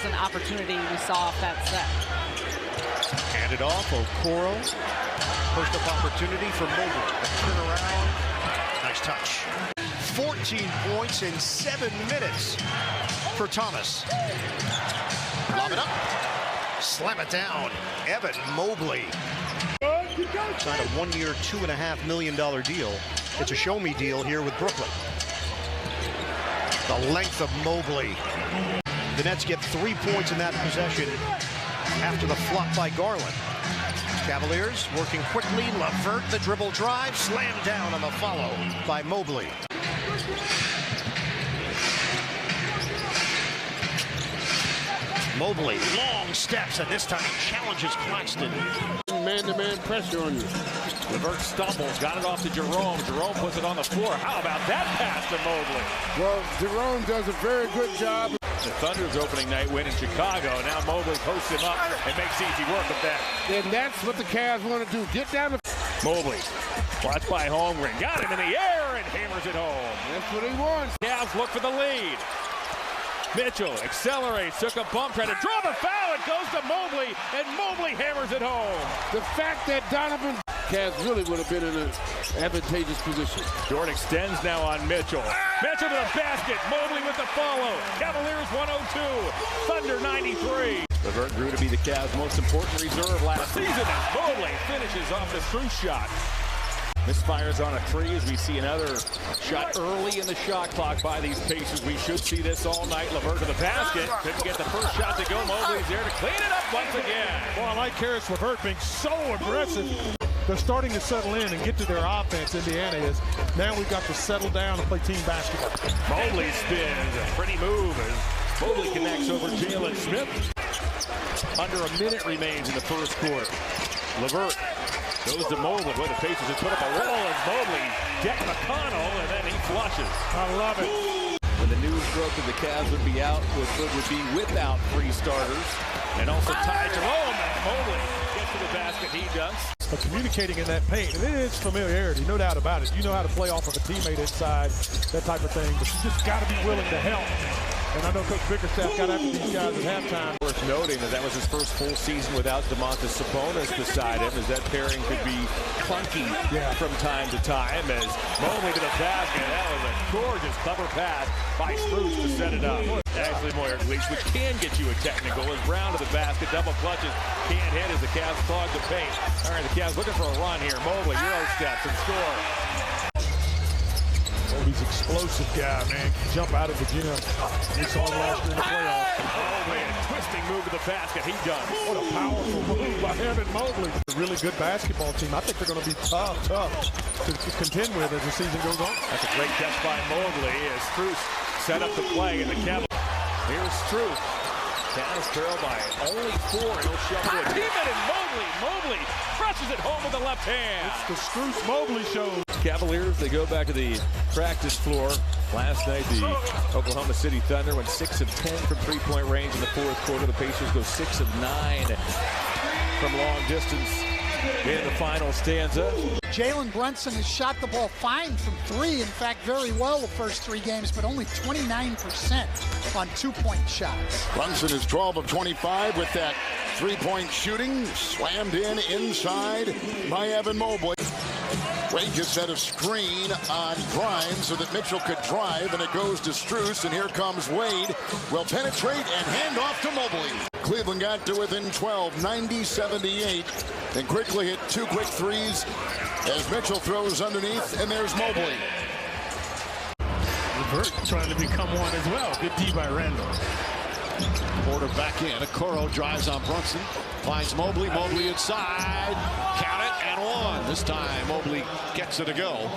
was an opportunity we saw off that set. Hand it off, Okoro. First up opportunity for Mobley. Turnaround. Nice touch. 14 points in 7 minutes for Thomas. Lob it up. Slam it down. Evan Mobley. Signed a 1-year, $2.5 million deal. It's a show-me deal here with Brooklyn. The length of Mobley. The Nets get 3 points in that possession after the flop by Garland. Cavaliers working quickly. LeVert, the dribble drive, slammed down on the follow by Mobley. Mobley, long steps, and this time he challenges Claxton. Man-to-man pressure on you. LeVert stumbles, got it off to Jerome. Jerome puts it on the floor. How about that pass to Mobley? Well, Jerome does a very good job. The Thunder's opening night win in Chicago. Now Mobley posts him up and makes easy work of that. And that's what the Cavs want to do. Get down the... Mobley, watched by Holmgren. Got him in the air and hammers it home. That's what he wants. Cavs look for the lead. Mitchell accelerates, took a bump, tried to draw the foul. It goes to Mobley, and Mobley hammers it home. The fact that Donovan... Cavs really would have been in an advantageous position. Dort extends now on Mitchell. Mitchell to the basket. Mobley with the follow. Cavaliers 102. Thunder 93. LeVert grew to be the Cavs' most important reserve last season. And Mobley finishes off the Strus shot. Misfires on a 3 as we see another shot early in the shot clock by these Pacers. We should see this all night. LeVert to the basket. Couldn't get the first shot to go. Mobley's there to clean it up once again. Well, I like Harris LeVert being so aggressive. They're starting to settle in and get to their offense. Indiana is. Now we've got to settle down and play team basketball. Mobley spins. A pretty move as Mobley connects over Jalen Smith. Under a minute remains in the first quarter. LeVert goes to Mobley. Boy, the Pacers have put up a wall as Mobley decked McConnell, and then he flushes. I love it. When the news broke that the Cavs would be out, would be without 3 starters, and also Ty Jerome, and Mobley gets to the basket. He does. But communicating in that paint, and it is familiarity, no doubt about it. You know how to play off of a teammate inside, that type of thing. But you just got to be willing to help. And I know Coach Bickerstaff got after these guys at halftime. Worth noting that was his first full season without Domantas Sabonis beside him, as that pairing could be clunky from time to time. As Mobley to the basket, that was a gorgeous cover pass by Strus to set it up. Actually, Moyer Gleach, which can get you a technical, as Brown to the basket, double clutches, can't hit as the Cavs clog the paint. All right, the Cavs looking for a run here. Mobley, Euro steps and score. He's an explosive guy, man. Can jump out of the gym. We saw him last year in the playoffs. Mobley, a twisting move to the basket. He does. What a powerful move by Evan Mobley. A really good basketball team. I think they're going to be tough to contend with as the season goes on. That's a great catch by Mobley as Strus set up the play in the Cavaliers. Here's Strus. Cavs trail by only 4. He'll shove to a teammate, and Mobley crushes it home with the left hand. It's the Strus Mobley show. Cavaliers, they go back to the practice floor. Last night, the Oklahoma City Thunder went 6 of 10 from three-point range in the fourth quarter. The Pacers go 6 of 9 from long distance in the final stanza. Jalen Brunson has shot the ball fine from 3. In fact, very well the first 3 games, but only 29% on 2-point shots. Brunson is 12 of 25 with that 3-point shooting. Slammed in inside by Evan Mobley. Wade just set a screen on Grimes so that Mitchell could drive, and it goes to Strus, and here comes Wade. Will penetrate and hand off to Mobley. Cleveland got to within 12, 90-78, and quickly hit 2 quick threes as Mitchell throws underneath, and there's Mobley. LeVert trying to become one as well. Good D by Randall. Porter back in. Okoro drives on Brunson. Finds Mobley. Mobley inside. Count it and 1. This time Mobley gets it to go.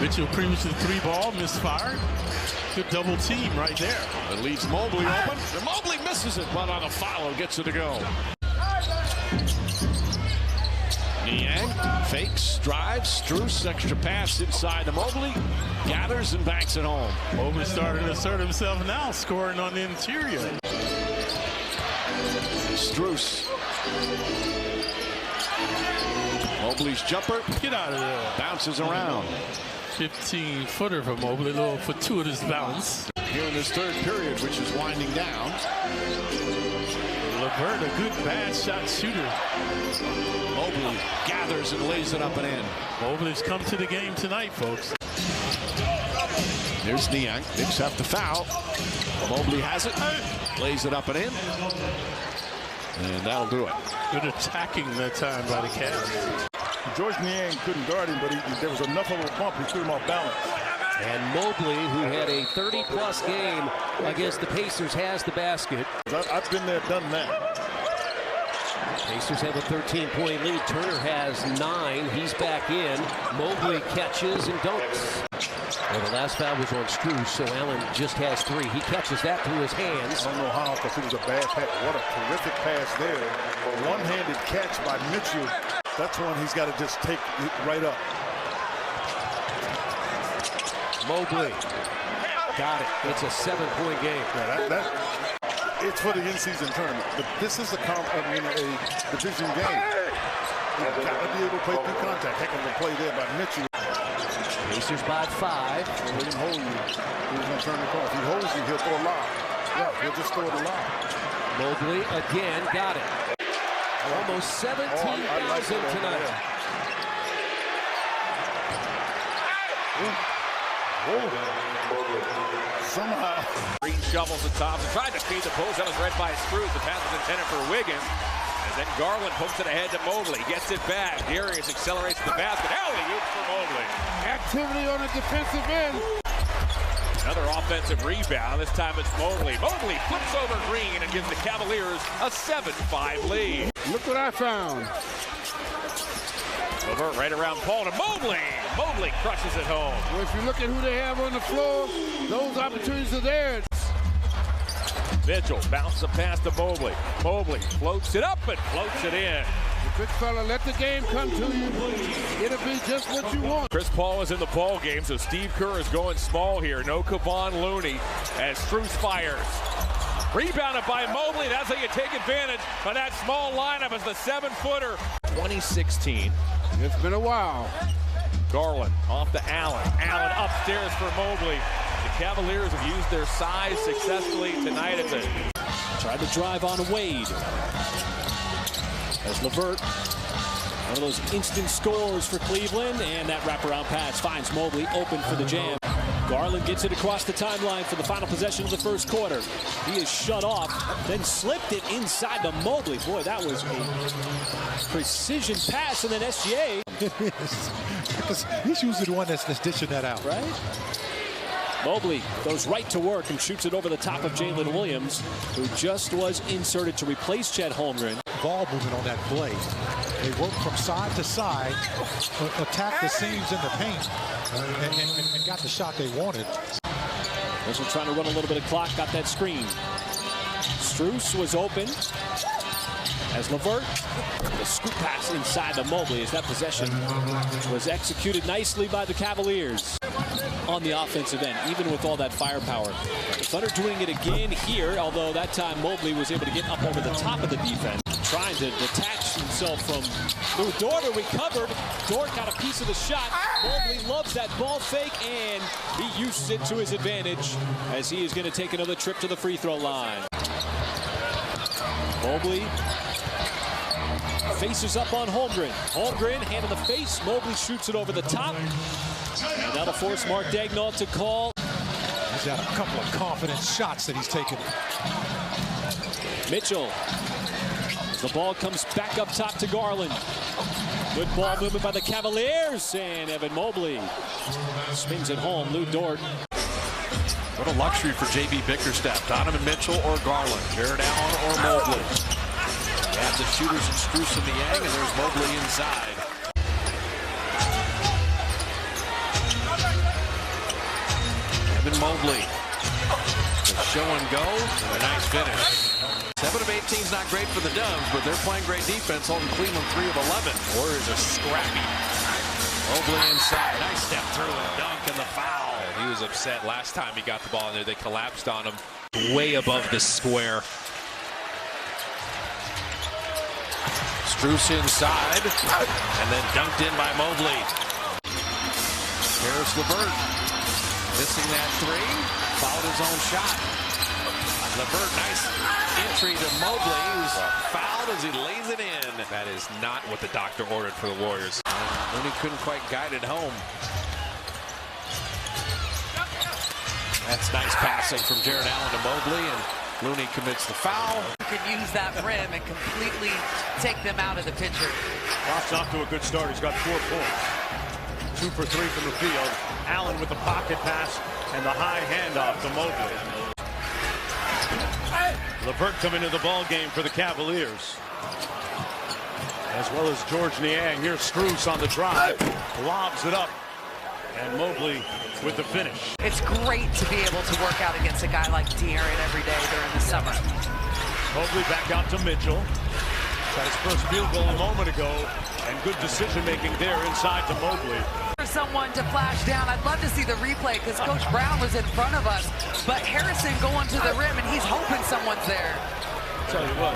Mitchell previously 3-ball, misfired. Good double team right there. It leaves Mobley open. And Mobley misses it, but on a follow gets it to go. Niang fakes, drives, Strus, extra pass inside to Mobley. Gathers and backs it home. Mobley starting to assert himself now, scoring on the interior. Strus. Mobley's jumper. Get out of there. Bounces around. 15-footer for Mobley, a little fortuitous bounce. here in this third period, which is winding down. LeVert, a good bad shot shooter. Mobley gathers and lays it up and in. Mobley's come to the game tonight, folks. There's Niang. Knicks have to foul. Mobley has it. Lays it up and in. And that'll do it. Good attacking that time by the Cavs. George Niang couldn't guard him, but there was enough of a bump, he threw him off balance. And Mobley, who had a 30-plus game against the Pacers, has the basket. I've been there, done that. Pacers have a 13-point lead. Turner has 9. He's back in. Mobley catches and dunks. Well, the last foul was on Strus, so Allen just has 3. He catches that through his hands. I don't know how, because it was a bad pass. What a terrific pass there. A one-handed catch by Mitchell. That's one he's got to just take right up. Mobley got it. It's a 7-point game. Yeah, it's for the in-season tournament, but this is a division game. You've got to be able to play through contact. Heck of a play there by Mitchell. Pacers by 5. Let him hold you. He's going to turn the corner. If he holds you, he'll throw a lob. Yeah, he'll just throw it a lob. Mobley again got it. Almost 17,000 tonight. Somehow. Green shovels to Thompson, tried to feed the post. That was read by Strus. The pass was intended for Wiggins. And then Garland pokes it ahead to Mobley. Gets it back. Darius accelerates the basket. Alley-oop for Mobley. Activity on the defensive end. Another offensive rebound. This time it's Mobley. Mobley flips over Green and gives the Cavaliers a 7-5 lead. Look what I found. Over right around Paul to Mobley. Mobley crushes it home. Well, if you look at who they have on the floor, those opportunities are there. Mitchell bounces a pass to Mobley. Mobley floats it up and floats it in. The big fella, let the game come to you. It'll be just what you want. Chris Paul is in the ball game, so Steve Kerr is going small here. No Kevon Looney as Strus fires. Rebounded by Mobley. That's how you take advantage of that small lineup as the 7-footer. 2016. It's been a while. Garland off to Allen. Allen upstairs for Mobley. The Cavaliers have used their size successfully tonight. Tried to drive on Wade. As LeVert, one of those instant scores for Cleveland, and that wraparound pass finds Mobley open for the jam. Garland gets it across the timeline for the final possession of the first quarter. He is shut off, then slipped it inside to Mobley. Boy, that was a precision pass, and then SGA. Because he's usually the one that's dishing that out. Right? Mobley goes right to work and shoots it over the top of Jalen Williams, who just was inserted to replace Chet Holmgren. Ball movement on that play. They work from side to side, attack the seams in the paint, and got the shot they wanted. Mitchell trying to run a little bit of clock, got that screen. Strus was open. As LeVert, the scoop pass inside to Mobley as that possession was executed nicely by the Cavaliers on the offensive end, even with all that firepower. The Thunder doing it again here, although that time Mobley was able to get up over the top of the defense, trying to detach himself from Dort, who recovered. Dort got a piece of the shot. Mobley loves that ball fake, and he uses it to his advantage as he is going to take another trip to the free throw line. Mobley faces up on Holmgren. Holmgren, hand in the face. Mobley shoots it over the top. And that'll force Mark Daigneault to call. He's got a couple of confident shots that he's taken. Mitchell. As the ball comes back up top to Garland. Good ball movement by the Cavaliers. And Evan Mobley spins it home. Lou Dort. What a luxury for J.B. Bickerstaff. Donovan Mitchell or Garland. Jarrett Allen or Mobley. You have the shooters and Strus and Niang, and there's Mobley inside. Evan Mobley. The show and go, and a nice finish. 7 of 18 is not great for the Dubs, but they're playing great defense, holding Cleveland 3 of 11. Warriors are scrappy. Mobley inside. Nice step through and dunk and the foul. He was upset last time he got the ball in there. They collapsed on him way above the square. Strus inside, and then dunked in by Mobley. Harris LeVert missing that 3. fouled his own shot. LeVert, nice entry to Mobley, who's fouled as he lays it in. That is not what the doctor ordered for the Warriors. Looney couldn't quite guide it home. That's nice passing from Jarrett Allen to Mobley, and Looney commits the foul. Could use that rim and completely take them out of the picture. Rock's off to a good start. He's got 4 points. 2 for 3 from the field. Allen with the pocket pass and the high handoff to Mobley. LeVert coming into the ball game for the Cavaliers. As well as George Niang. Here's Strus on the drive. Lobs it up. And Mobley with the finish. It's great to be able to work out against a guy like Jarrett every day during the summer. Mobley back out to Mitchell. Got his first field goal a moment ago. And good decision making there inside to Mobley. For someone to flash down, I'd love to see the replay because Coach Brown was in front of us. But Harrison going to the rim and he's hoping someone's there. Tell you what.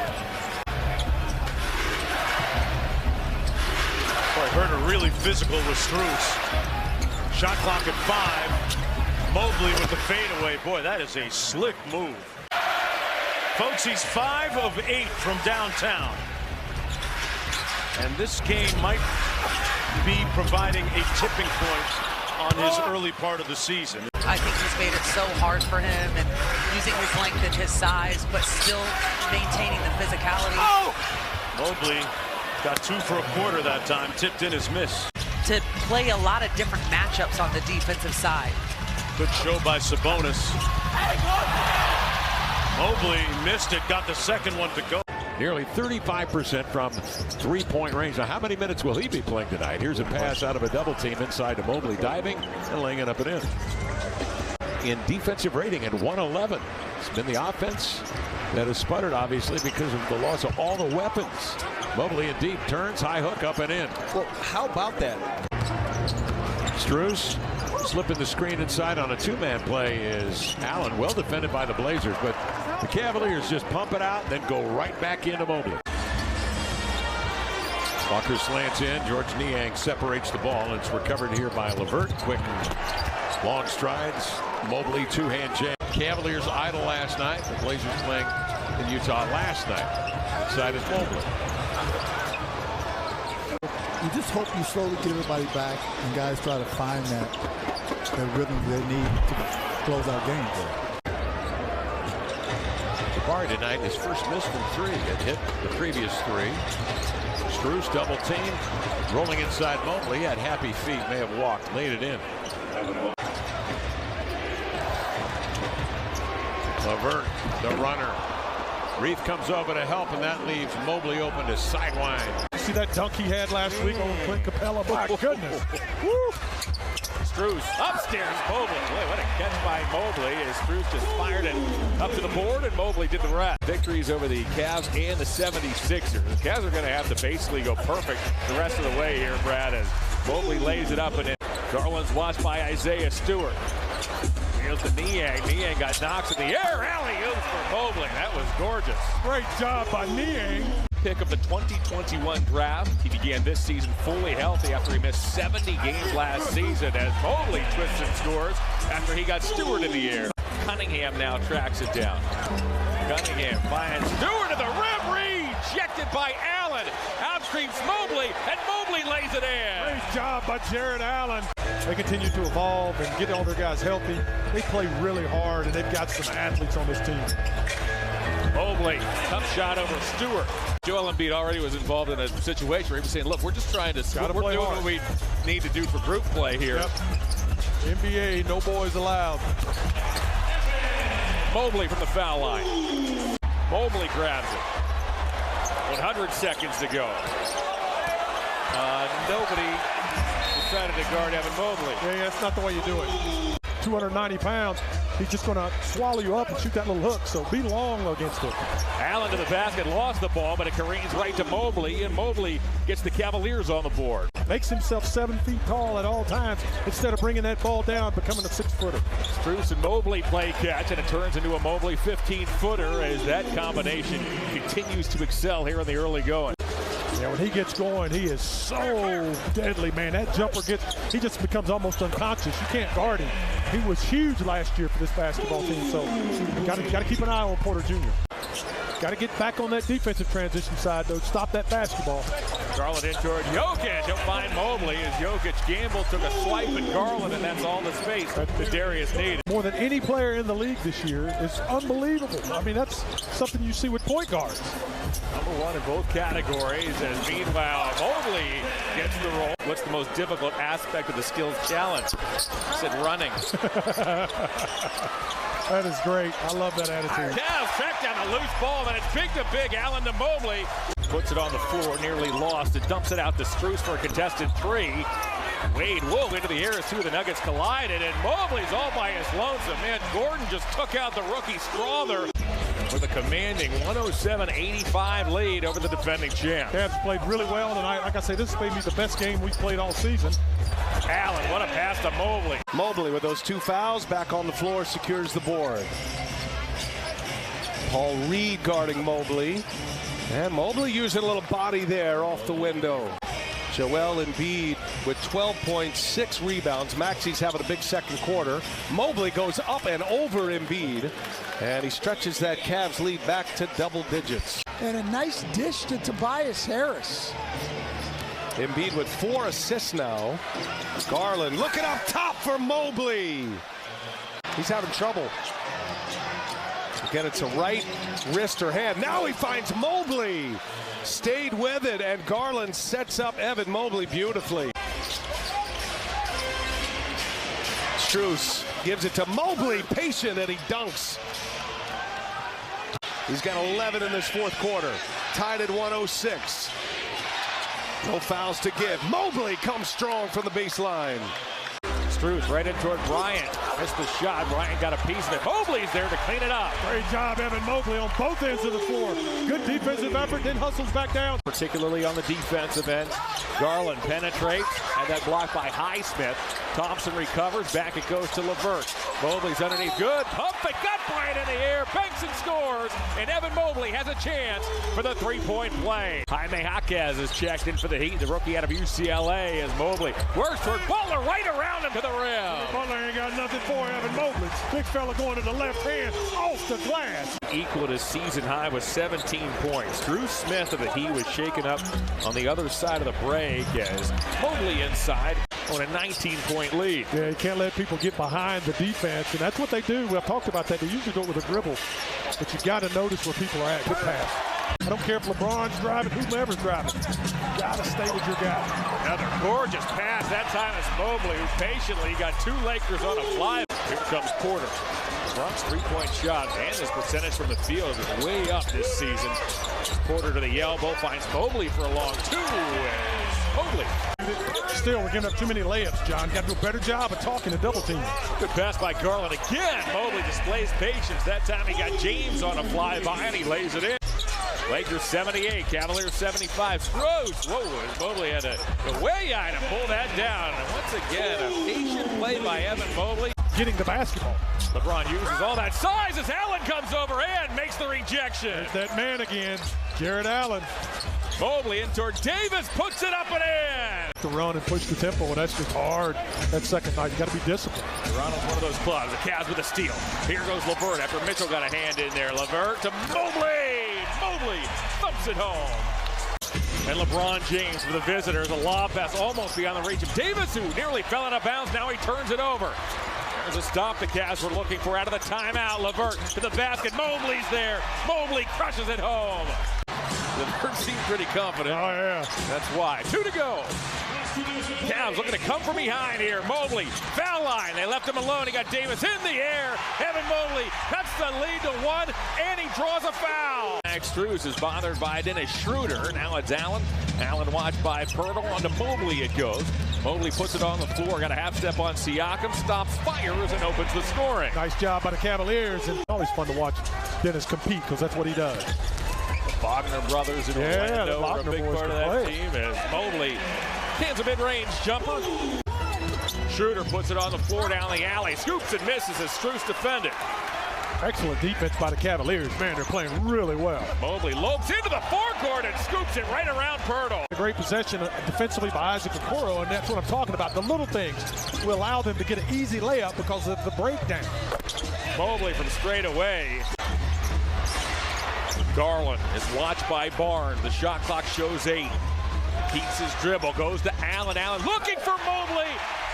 Boy, Herro really physical with Strus. Shot clock at 5. Mobley with the fadeaway. Boy, that is a slick move. Folks, he's 5 of 8 from downtown. And this game might be providing a tipping point on his early part of the season. I think he's made it so hard for him and using his length and his size, but still maintaining the physicality. Mobley got 2 for a quarter that time. Tipped in his miss. To play a lot of different matchups on the defensive side. Good show by Sabonis. Mobley missed it, got the second one to go. Nearly 35% from three-point range. Now, how many minutes will he be playing tonight? Here's a pass out of a double team inside to Mobley, diving and laying it up and in defensive rating at 111. It's been the offense that has sputtered, obviously, because of the loss of all the weapons. Mobley in deep, turns, high hook, up and in. Well, how about that? Strus slipping the screen inside on a two-man play is Allen. Well defended by the Blazers, but the Cavaliers just pump it out, then go right back into Mobley. Walker slants in. George Niang separates the ball, and it's recovered here by LeVert. Quick, long strides. Mobley two-hand jam. Cavaliers idle last night. The Blazers playing in Utah last night. Inside is Mobley. You just hope you slowly get everybody back and guys try to find that rhythm they need to close out games. Jabari tonight, his first miss from 3. It hit the previous 3. Strus double team, rolling inside Mobley. He had happy feet, may have walked, laid it in. LeVert, the runner. Reith comes over to help, and that leaves Mobley open to sideline. See that dunk he had last week on Clint Capella? My goodness. Woo! Strus upstairs, Mobley. Boy, what a catch by Mobley as Strus just fired it up to the board, and Mobley did the rest. Victories over the Cavs and the 76ers. The Cavs are going to have to basically go perfect the rest of the way here, Brad, as Mobley lays it up and in. Garland's watched by Isaiah Stewart. Here's to Niang. Niang got knocks in the air. Alley-oop for Mobley. That was gorgeous. Great job by Niang. Pick of the 2021 draft. He began this season fully healthy after he missed 70 games last season as Mobley twists and scores after he got Stewart in the air. Cunningham now tracks it down. Cunningham finds Stewart to the rim, rejected by Allen. Out creeps Mobley, and Mobley lays it in. Great job by Jarrett Allen. They continue to evolve and get all their guys healthy. They play really hard, and they've got some athletes on this team. Mobley, tough shot over Stewart. Joel Embiid already was involved in a situation where he was saying, look, we're just trying to we're doing what we need to do for group play here. Yep. NBA, no boys allowed. Mobley from the foul line. Mobley grabs it. 100 seconds to go. Nobody decided to guard Evan Mobley. Yeah, that's not the way you do it. 290 pounds. He's just going to swallow you up and shoot that little hook, so be long against him. Allen to the basket, lost the ball, but it careens right to Mobley, and Mobley gets the Cavaliers on the board. Makes himself 7 feet tall at all times instead of bringing that ball down, becoming a 6-footer. Strus and Mobley play catch, and it turns into a Mobley 15-footer as that combination continues to excel here in the early going. Yeah, when he gets going, he is so deadly, man. That jumper he just becomes almost unconscious. You can't guard him. He was huge last year for this basketball team, so you got to keep an eye on Porter Jr. Got to get back on that defensive transition side, though. Stop that basketball. Garland in toward Jokic. He'll find Mobley as Jokic gambled, took a swipe at Garland, and that's all the space that Darius needed. More than any player in the league this year. It's unbelievable. I mean, that's something you see with point guards. #1 in both categories, as meanwhile Mobley gets the roll. What's the most difficult aspect of the skills challenge? I said running. That is great. I love that attitude. Cavs track down a loose ball, and it's big to big. Allen to Mobley. Puts it on the floor, nearly lost. It dumps it out to Strus for a contested 3. Wade Wolf into the air as two of the Nuggets collided, and Mobley's all by his lonesome. Man, Gordon just took out the rookie Strother with a commanding 107-85 lead over the defending champ. Cavs played really well tonight. Like I say, this is maybe the best game we've played all season. Allen, what a pass to Mobley. Mobley with those 2 fouls back on the floor secures the board. Paul Reed guarding Mobley. And Mobley using a little body there off the window. Joel Embiid with 12 points, 6 rebounds. Maxi's having a big second quarter. Mobley goes up and over Embiid, and he stretches that Cavs lead back to double digits. And a nice dish to Tobias Harris. Embiid with 4 assists now. Garland looking up top for Mobley. He's having trouble. Again, it's a right wrist or hand. Now he finds Mobley. Stayed with it, and Garland sets up Evan Mobley beautifully. Strus gives it to Mobley, patient, and he dunks. He's got 11 in this fourth quarter, tied at 106. No fouls to give. Mobley comes strong from the baseline. Strus right in toward Bryant. Missed the shot. Bryant got a piece of it. Mobley's there to clean it up. Great job, Evan Mobley, on both ends of the floor. Good defensive effort, then hustles back down. Particularly on the defensive end. Garland penetrates. Had that blocked by Highsmith. Thompson recovers. Back it goes to LeVert. Mobley's underneath. Good pump. They got Bryant in the air. Banks and scores. And Evan Mobley has a chance for the three-point play. Jaime Jaquez is checked in for the Heat. The rookie out of UCLA as Mobley works toward Butler right around him to the rim. Butler ain't got nothing for Evan Mobley. Big fella going to the left hand, off the glass. Equaled his season high with 17 points. Drew Smith of the Heat was shaken up on the other side of the break as Mobley inside on a 19-point lead. Yeah, you can't let people get behind the defense, and that's what they do. We've talked about that. They usually go with a dribble, but you got to notice where people are at. Good pass. I don't care if LeBron's driving, whomever's driving. You got to stay with your guy. Another gorgeous pass. That time it's Mobley who patiently got 2 Lakers on a fly. Here comes Porter. LeBron's three-point shot and his percentage from the field is way up this season. Porter to the elbow, finds Mobley for a long 2. Mobley. Still, we're giving up too many layups, John. Got to do a better job of talking to double team. Good pass by Garland again. Mobley displays patience. That time he got James on a flyby and he lays it in. Lakers 78, Cavaliers 75. Strus, whoa, Mobley had a way eye to pull that down. And once again, a patient play by Evan Mobley. Getting the basketball. LeBron uses all that size as Allen comes over and makes the rejection. There's that man again, Jarrett Allen. Mobley in toward Davis, puts it up and in. To run and push the tempo, and that's just hard. That second night, you got to be disciplined. Toronto's one of those clubs. The Cavs with a steal. Here goes LeVert after Mitchell got a hand in there. LeVert to Mobley. Mobley thumps it home. And LeBron James for the visitors. A lob pass almost beyond the reach of Davis, who nearly fell out of bounds. Now he turns it over. There's a stop the Cavs were looking for out of the timeout. LeVert to the basket. Mobley's there. Mobley crushes it home. LeVert seems pretty confident. Oh, yeah. That's why. 2 to go. Cavs looking to come from behind here. Mobley, foul line. They left him alone. He got Davis in the air. Evan Mobley cuts the lead to 1, and he draws a foul. Strus is bothered by Dennis Schroeder. Now it's Allen. Allen watched by Pirtle. On to Mobley it goes. Mobley puts it on the floor. Got a half step on Siakam. Stops, fires, and opens the scoring. Nice job by the Cavaliers. And always fun to watch Dennis compete because that's what he does. Wagner brothers in Orlando are a big part of that team as Mobley cans a mid-range jumper. Schroeder puts it on the floor down the alley. Scoops and misses as Strus defended. Excellent defense by the Cavaliers. Man, they're playing really well. Mobley lopes into the forecourt and scoops it right around Pirtle. A great possession defensively by Okoro, and that's what I'm talking about. The little things will allow them to get an easy layup because of the breakdown. Mobley from straight away. Garland is watched by Barnes. The shot clock shows 8. Keeps his dribble, goes to Allen. Allen looking for Mobley.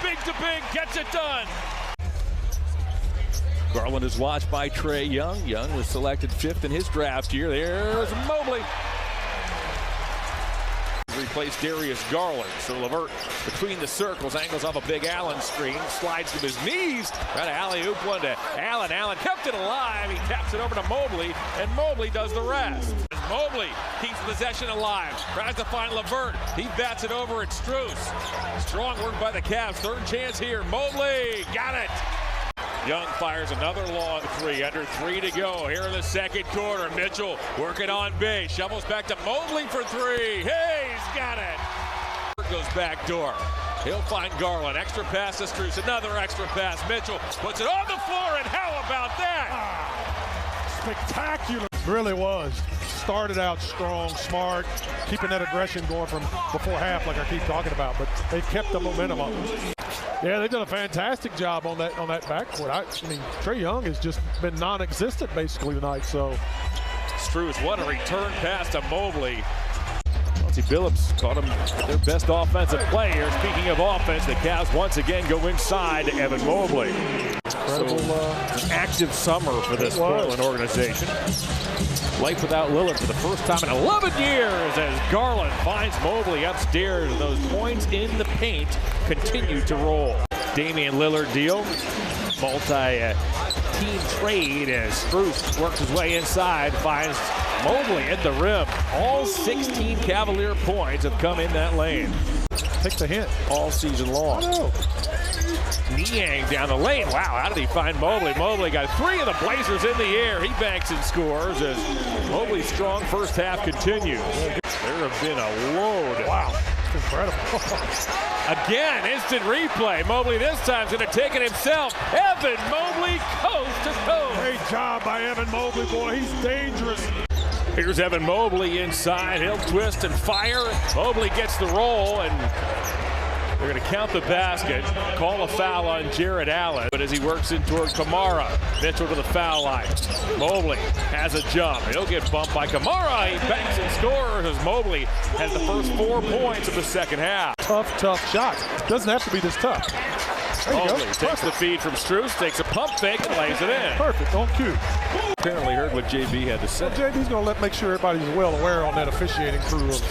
Big to big, gets it done. Garland is watched by Trae Young. Young was selected 5th in his draft year. There's Mobley. Replaced Darius Garland. So Levert between the circles, angles off a big Allen screen, slides to his knees. Got an alley-oop one to Allen. Allen kept it alive. He taps it over to Mobley, and Mobley does the rest. Mobley keeps possession alive. Tries to find Levert. He bats it over at Strus. Strong work by the Cavs. Third chance here. Mobley got it. Young fires another long 3. Under 3 to go here in the second quarter. Mitchell working on base. Shovels back to Mobley for 3. Hey, he's got it. Goes back door. He'll find Garland. Extra pass to Strus. Another extra pass. Mitchell puts it on the floor, and how about that? Spectacular. Really was. Started out strong, smart, keeping that aggression going from before half like I keep talking about, but they've kept the momentum up. Yeah, they've done a fantastic job on that backcourt. I mean, Trae Young has just been non-existent basically tonight. So, Strus, what a return pass to Mobley. Chauncey Billups caught him their best offensive player. Speaking of offense, the Cavs once again go inside to Evan Mobley. Incredible, an active summer for this Portland organization. Life without Lillard for the first time in 11 years as Garland finds Mobley upstairs. And those points in the paint continue to roll. Damian Lillard deal. Multi-team trade as Strus works his way inside, finds Mobley at the rim. All 16 Cavalier points have come in that lane. Take the hint. All season long. Niang down the lane. Wow, how did he find Mobley? Mobley got 3 of the Blazers in the air. He banks and scores as Mobley's strong first half continues. There have been a load. Wow, incredible. Again, instant replay. Mobley this time is going to take it himself. Evan Mobley coast to coast. Great job by Evan Mobley, boy. He's dangerous. Here's Evan Mobley inside. He'll twist and fire. Mobley gets the roll, and they're going to count the basket, call a foul on Jarrett Allen. But as he works in toward Kamara, Mitchell to the foul line. Mobley has a jump. He'll get bumped by Kamara. He banks and scores as Mobley has the first 4 points of the second half. Tough shots. Doesn't have to be this tough. Mobley takes the feed from Strus, takes a pump fake, and lays it in. Perfect, on cue. Apparently heard what JB had to say. Well, JB's going to make sure everybody's well aware on that officiating crew of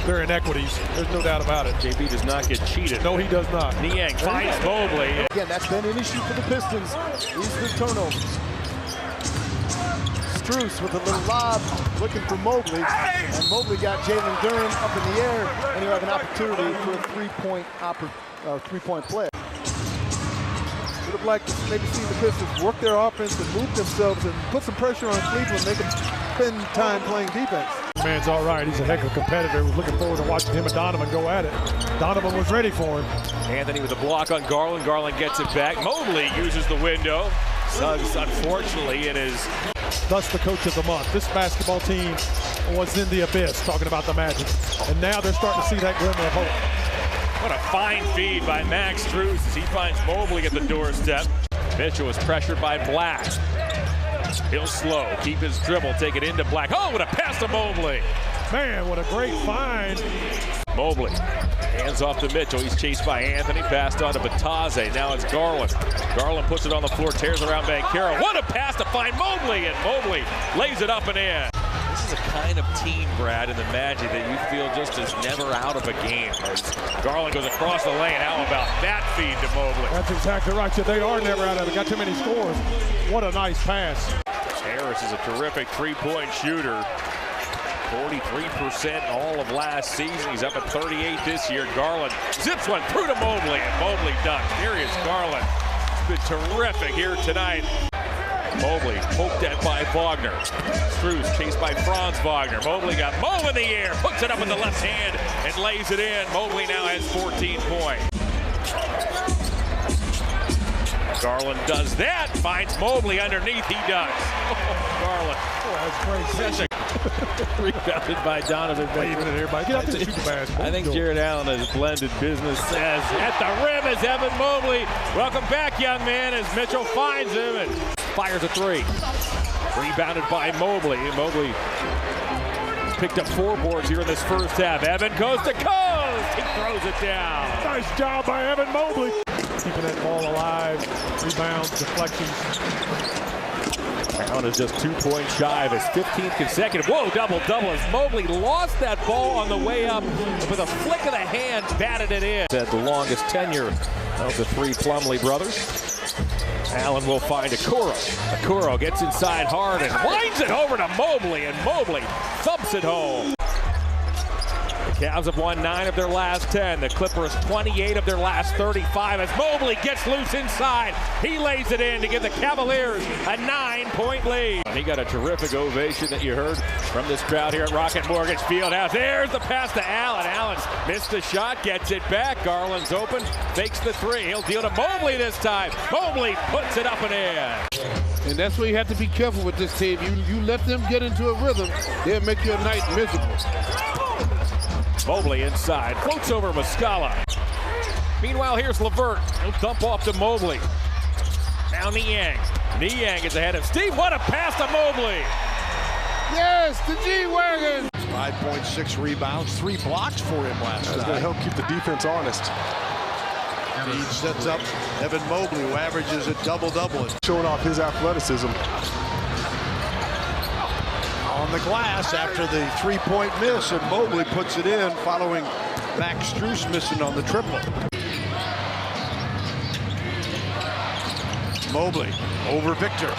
their inequities. There's no doubt about it. JB does not get cheated. No, he does not. Niang finds Mobley. Again, that's been an issue for the Pistons. These are the turnovers. Strus with a little lob, looking for Mobley. And Mobley got Jalen Durham up in the air, and he'll have an opportunity for a three-point play. Would have liked to maybe see the Pistons work their offense and move themselves and put some pressure on Cleveland, make them spend time playing defense. Man's all right. He's a heck of a competitor. We're looking forward to watching him and Donovan go at it. Donovan was ready for him. Anthony with a block on Garland. Garland gets it back. Mobley uses the window. Suggs, unfortunately, it is. Thus the coach of the month. This basketball team was in the abyss, talking about the Magic. And now they're starting to see that glimmer of hope. What a fine feed by Max Strus as he finds Mobley at the doorstep. Mitchell is pressured by Black. He'll slow, keep his dribble, take it into Black. Oh, what a pass to Mobley. Man, what a great find. Mobley hands off to Mitchell. He's chased by Anthony, passed on to Bataze. Now it's Garland. Garland puts it on the floor, tears around Banchero. What a pass to find Mobley, and Mobley lays it up and in. This is a kind of team, Brad, in the Magic that you feel just is never out of a game. As Garland goes across the lane. How about that feed to Mobley? That's exactly right. So they are never out of it. Got too many scores. What a nice pass. Harris is a terrific three-point shooter. 43% all of last season. He's up at 38 this year. Garland zips one through to Mobley, and Mobley dunks. Here is Garland. It's been terrific here tonight. Mobley poked at by Wagner. Strus chased by Franz Wagner. Mobley got Mo in the air, puts it up with the left hand, and lays it in. Mobley now has 14 points. Garland does that, finds Mobley underneath, he does. Garland. Oh, that's great. Rebounded by Donovan. Everybody get out there and shoot the basketball. I think Jarrett Allen has blended business as at the rim is Evan Mobley. Welcome back, young man, as Mitchell finds him and fires a three. Rebounded by Mobley. Mobley picked up 4 boards here in this first half. Evan coast to coast. He throws it down. Nice job by Evan Mobley. Keeping that ball alive. Rebounds, deflections. Allen is just 2 points shy of his 15th consecutive. Whoa, double-double as Mobley lost that ball on the way up. With a flick of the hand, batted it in. Had the longest tenure of the 3 Plumlee brothers. Allen will find Okoro. Okoro gets inside Harden, winds it over to Mobley, and Mobley thumps it home. The Cavs have won 9 of their last 10. The Clippers 28 of their last 35 as Mobley gets loose inside. He lays it in to give the Cavaliers a 9-point lead. He got a terrific ovation that you heard from this crowd here at Rocket Mortgage Fieldhouse. There's the pass to Allen. Allen missed the shot, gets it back. Garland's open, fakes the 3. He'll deal to Mobley this time. Mobley puts it up and in. And that's where you have to be careful with this team. You let them get into a rhythm, they'll make your night miserable. Mobley inside, floats over Muscala. Meanwhile, here's LeVert. He'll dump off to Mobley. Now Niang. Niang is ahead of Steve. What a pass to Mobley. Yes, the G-Wagon. 5.6 rebounds, 3 blocks for him last night. That's going to help keep the defense honest. He sets up Evan Mobley, who averages a double-double. Showing off his athleticism. On the glass after the 3-point miss, and Mobley puts it in following Max Strus missing on the triple. Mobley over Victor.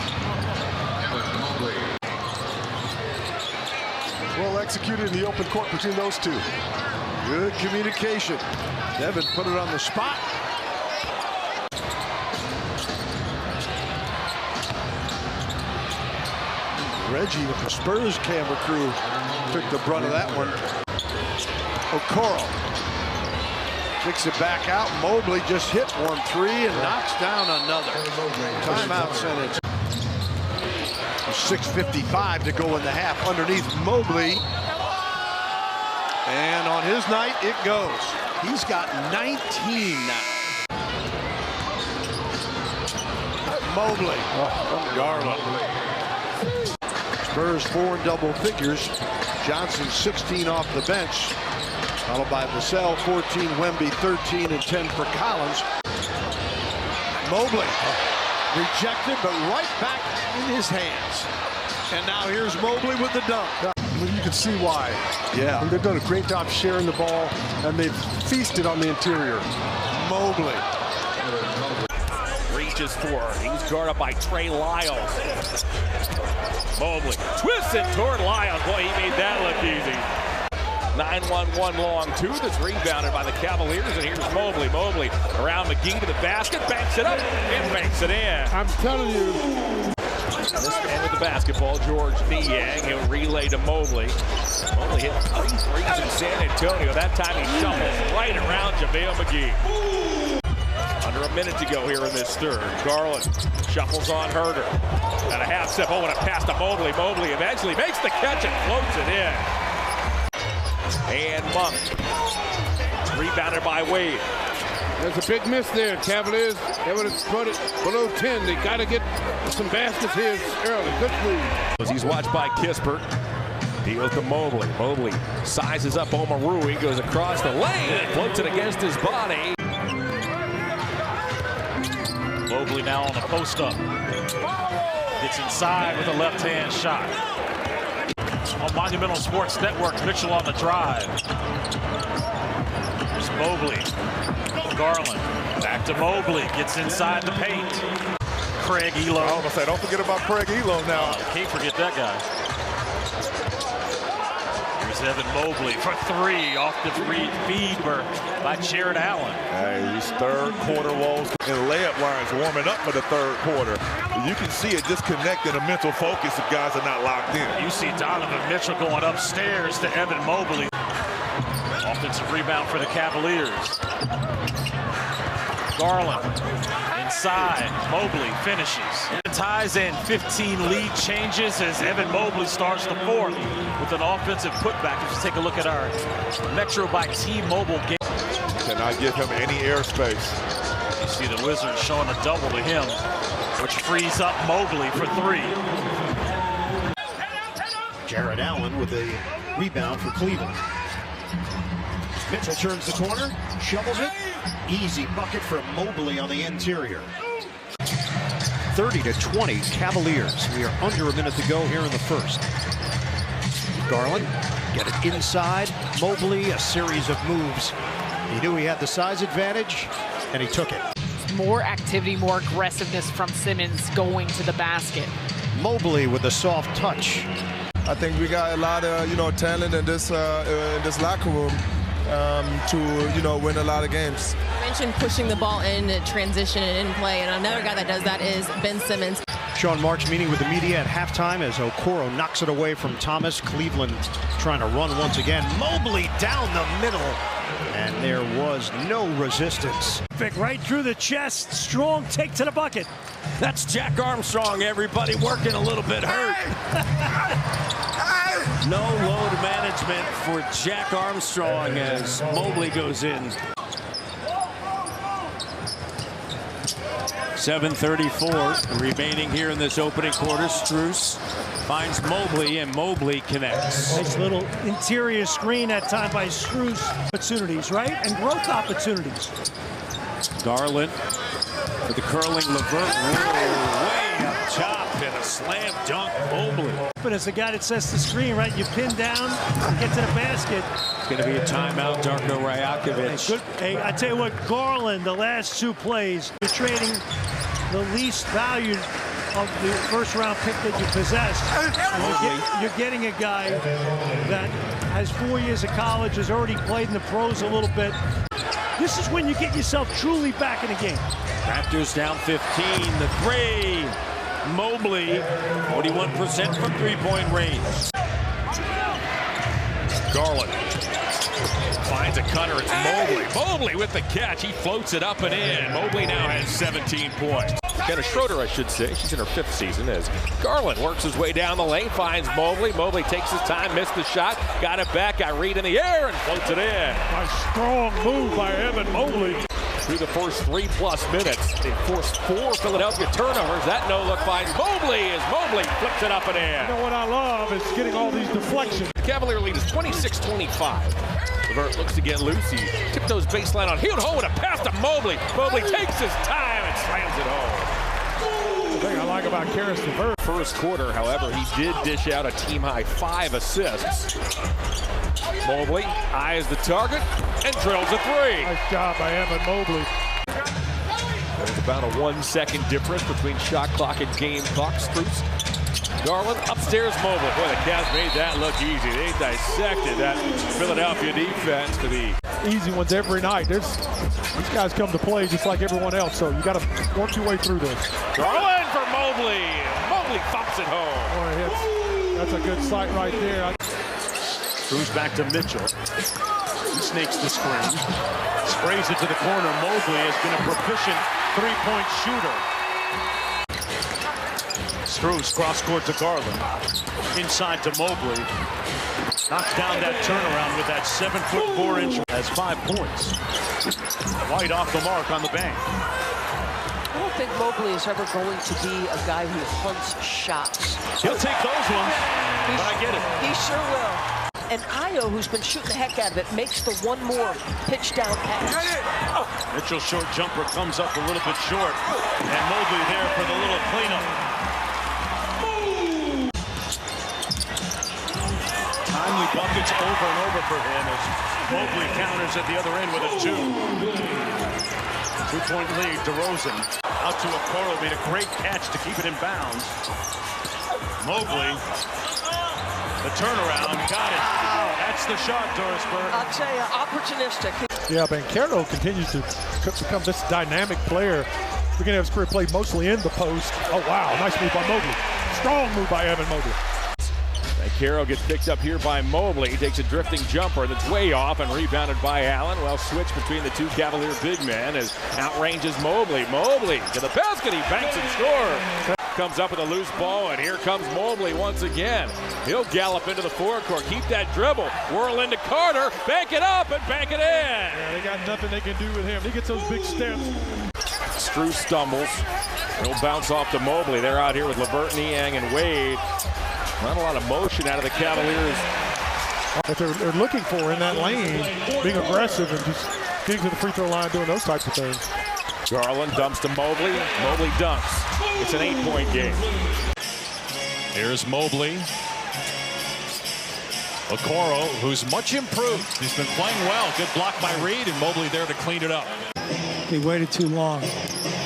Well executed in the open court between those two. Good communication. Devin put it on the spot. Reggie with the Spurs camera crew took the brunt of that one. Okoro kicks it back out. Mobley just hit 1-3 and knocks down another. Timeout sentence. 6:55 to go in the half underneath Mobley. And on his night, it goes. He's got 19 now. Mobley. Garland. Spurs 4 in double figures. Johnson 16 off the bench. Followed by Vassell, 14, Wemby 13 and 10 for Collins. Mobley rejected, but right back in his hands. And now here's Mobley with the dunk. You can see why. Yeah. And they've done a great job sharing the ball, and they've feasted on the interior. Mobley. Reaches for. He's guarded by Trey Lyles. Mobley twists it toward Lyles. Boy, he made that look easy. 9-1-1 long 2 that's rebounded by the Cavaliers, and here's Mobley. Mobley around McGee to the basket, banks it up, and banks it in. I'm telling you. This man with the basketball, George Niang. He'll relay to Mobley. Mobley hit 3 threes in San Antonio. That time he shuffles right around JaVale McGee. Under a minute to go here in this third. Garland shuffles on Herder. At a half step, what a pass to Mobley. Mobley eventually makes the catch and floats it in. And Monk, rebounded by Wade. There's a big miss there, Cavaliers. They would have put it below 10. They got to get some baskets here early. Good move. He's watched by Kispert. Deals to Mobley. Mobley sizes up Omaru. He goes across the lane and floats it against his body. Mobley now on the post-up. Gets inside with a left-hand shot. On Monumental Sports Network, Mitchell on the drive. There's Mobley. Garland. Back to Mobley. Gets inside the paint. Craig Elo. I was going to say, don't forget about Craig Elo now. Can't forget that guy. Here's Evan Mobley for 3 off the feed by Jarrett Allen. Hey, these third quarter walls and layup lines warming up for the third quarter. You can see it disconnect and a mental focus if guys are not locked in. You see Donovan Mitchell going upstairs to Evan Mobley. Offensive rebound for the Cavaliers. Garland inside. Mobley finishes. Ties and 15 lead changes as Evan Mobley starts the fourth with an offensive putback. Let's take a look at our Metro by T-Mobile game. Cannot give him any airspace. You see the Wizards showing a double to him, which frees up Mobley for three. Jarrett Allen with a rebound for Cleveland. Mitchell turns the corner, shovels it. Easy bucket for Mobley on the interior. 30-20 Cavaliers. We are under a minute to go here in the first. Garland, get it inside. Mobley, a series of moves. He knew he had the size advantage, and he took it. More activity, more aggressiveness from Simmons going to the basket. Mobley with a soft touch. I think we got a lot of, talent in this locker room to, win a lot of games. You mentioned pushing the ball in transition and in play, and another guy that does that is Ben Simmons. Sean Marks meeting with the media at halftime as Okoro knocks it away from Thomas. Cleveland trying to run once again. Mobley down the middle, and there was no resistance. Right through the chest, strong take to the bucket. That's Jack Armstrong, everybody working a little bit hurt. No load management for Jack Armstrong as Mobley goes in. 7:34 remaining here in this opening quarter. Strus finds Mobley, and Mobley connects. Nice little interior screen that time by Strus. Opportunities, right? And growth opportunities. Garland for the curling Levert. Way up top and a slam dunk Mobley. But as the guy that sets the screen, right? You pin down and get to the basket. It's going to be a timeout, Darko Rajakovic. Hey, I tell you what, Garland, the last two plays, you're trading the least valued of the first round pick that you possess. You're getting a guy that has 4 years of college, has already played in the pros a little bit. This is when you get yourself truly back in the game. Raptors down 15, the three. Mobley, 41% from three-point range. Garland finds a cutter. It's Mobley. Mobley with the catch. He floats it up and in. Mobley now has 17 points. Kenna Schroeder, I should say. She's in her 5th season as Garland works his way down the lane, finds Mobley. Mobley takes his time, missed the shot, got it back, got Reed in the air, and floats it in. A strong move by Evan Mobley. Through the first 3+ minutes, they forced 4 Philadelphia turnovers. That no-look finds Mobley as Mobley flips it up and in. You know what I love is getting all these deflections. The Cavalier lead is 26-25. Levert looks to get loose. He tiptoes baseline on heel-to-hole with a pass to Mobley. Mobley takes his time and slams it home. The thing I like about Karis LeVert. First quarter, however, he did dish out a team-high 5 assists. Mobley eyes the target and drills a 3. Nice job by Evan Mobley. There's about a 1-second difference between shot clock and game clock. Strus, Garland, upstairs Mobley. Boy, the Cavs made that look easy. They dissected that Philadelphia defense to the easy ones every night. These guys come to play just like everyone else, so you got to work your way through this. Garland for Mobley. Mobley pops it home. Boy, that's a good sight right there. Strus back to Mitchell. He snakes the screen. Sprays it to the corner. Mobley has been a proficient three-point shooter. Strus cross-court to Garland. Inside to Mobley. Knocks down that turnaround with that 7'4" has 5 points. White off the mark on the bank. I don't think Mobley is ever going to be a guy who hunts shots. He'll take those ones, but I get it. He sure will. And Ayo, who's been shooting the heck out of it, makes the one more pitch down pass. Mitchell's short jumper comes up a little bit short. And Mobley there for the little cleanup. Timely buckets over and over for him as Mobley counters at the other end with a 2. 2-point lead, DeRozan out to Okoro, made a great catch to keep it in bounds. Mobley, the turnaround, got it. That's the shot, Dorisberg. I'll tell you, opportunistic. Yeah, but Herro continues to become this dynamic player. Beginning of his career, played mostly in the post. Oh, wow, nice move by Mobley. Strong move by Evan Mobley. They Okoro gets picked up here by Mobley. He takes a drifting jumper that's way off and rebounded by Allen. Well, switch between the two Cavalier big men as outranges Mobley. Mobley to the basket. He banks and scores. Comes up with a loose ball, and here comes Mobley once again. He'll gallop into the forecourt, keep that dribble, whirl into Carter, bank it up and bank it in. Yeah, they got nothing they can do with him. He gets those big steps. Strus stumbles. He'll bounce off to Mobley. They're out here with LeVert, Niang, and Wade. Not a lot of motion out of the Cavaliers. What they're looking for in that lane, being aggressive and just getting to the free throw line, doing those types of things. Garland dumps to Mobley. Mobley dunks. It's an 8-point game. Here's Mobley. Okoro, who's much improved. He's been playing well. Good block by Reed, and Mobley there to clean it up. He waited too long.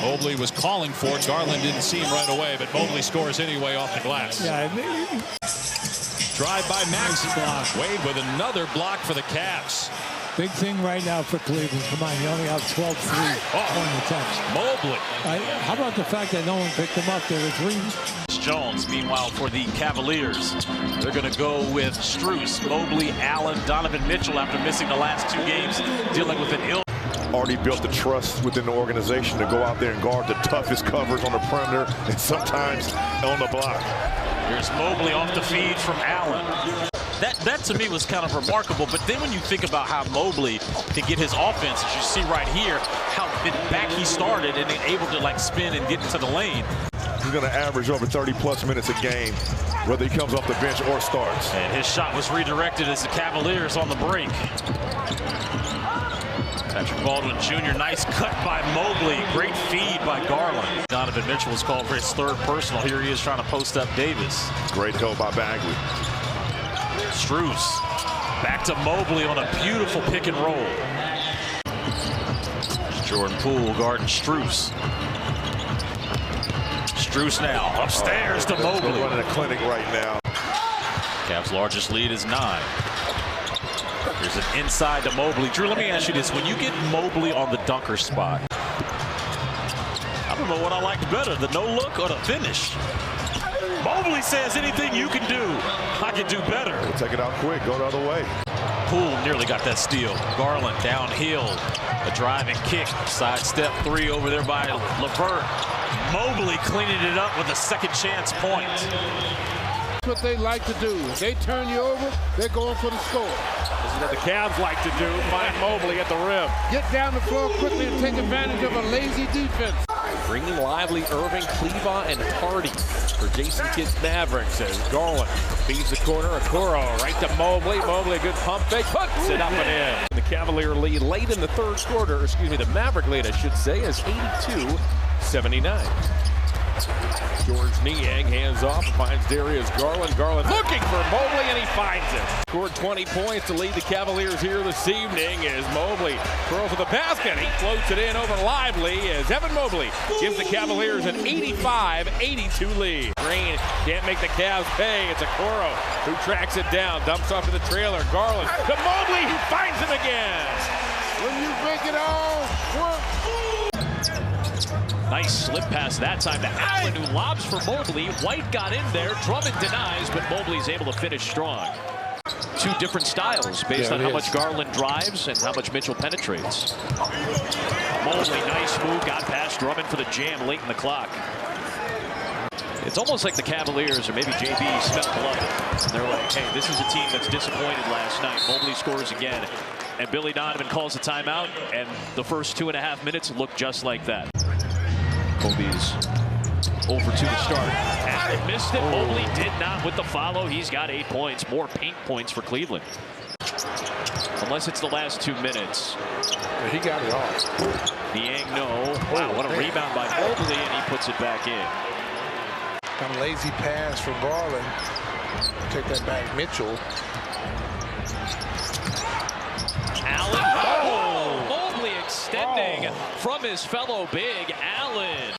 Mobley was calling for it. Garland didn't see him right away, but Mobley scores anyway off the glass. Yeah. Drive by Maxey. Wade with another block for the Cavs. Big thing right now for Cleveland. Come on, you only have 12-3 on attempts. Mobley. How about the fact that no one picked them up? There were 3. Jones, meanwhile, for the Cavaliers. They're going to go with Strus, Mobley, Allen, Donovan Mitchell after missing the last 2 games, dealing with an ill. Already built the trust within the organization to go out there and guard the toughest covers on the perimeter and sometimes on the block. Here's Mobley off the feed from Allen. That to me was kind of remarkable, but then when you think about how Mobley can get his offense, as you see right here, how back he started and then able to like spin and get into the lane. He's going to average over 30+ minutes a game, whether he comes off the bench or starts. And his shot was redirected as the Cavaliers on the break. Patrick Baldwin Jr., nice cut by Mobley. Great feed by Garland. Donovan Mitchell was called for his 3rd personal. Here he is trying to post up Davis. Great help by Bagley. Strus back to Mobley on a beautiful pick and roll. Jordan Poole guarding Strus. Strus now upstairs to Mobley. They're running a clinic right now. Cavs' largest lead is 9. There's an inside to Mobley. Drew, let me ask you this. When you get Mobley on the dunker spot, I don't know what I liked better, the no-look or the finish. Mobley says anything you can do, I can do better. We'll take it out quick, go the other way. Poole nearly got that steal. Garland downhill, a driving kick, sidestep 3 over there by LeVert. Mobley cleaning it up with a second chance point. That's what they like to do. If they turn you over, they're going for the score. This is what the Cavs like to do, find Mobley at the rim. Get down the floor quickly and take advantage of a lazy defense. Bringing lively Irving, Cleva, and Hardy for Jason Kidd's Mavericks as Garland feeds the corner. Okoro right to Mobley. Mobley, a good pump fake, puts it up and in. The Cavalier lead late in the 3rd quarter, excuse me, the Maverick lead, I should say, is 82-79. George Niang hands off, finds Darius Garland. Garland looking for Mobley, and he finds it. Scored 20 points to lead the Cavaliers here this evening as Mobley throws for the basket. He floats it in over Lively as Evan Mobley gives the Cavaliers an 85-82 lead. Green can't make the Cavs pay. It's Okoro who tracks it down, dumps off to the trailer. Garland to Mobley, who finds him again. When you break it all, work. Nice slip pass that time to Allen, who lobs for Mobley. White got in there. Drummond denies, but Mobley's able to finish strong. 2 different styles based on how much Garland drives and how much Mitchell penetrates. Mobley, nice move, got past Drummond for the jam late in the clock. It's almost like the Cavaliers or maybe JB smelled blood. And they're like, hey, this is a team that's disappointed last night. Mobley scores again. And Billy Donovan calls a timeout, and the first 2.5 minutes look just like that. Kobe's over to the start. Allen missed it. Mobley did not with the follow. He's got 8 points. More paint points for Cleveland. Unless it's the last 2 minutes. He got it off. Niang, no. Wow, what a rebound by Mobley, and he puts it back in. Kind of lazy pass from Garland. Take that back, Mitchell. Allen. Oh! Mobley extending from his fellow big, Allen. A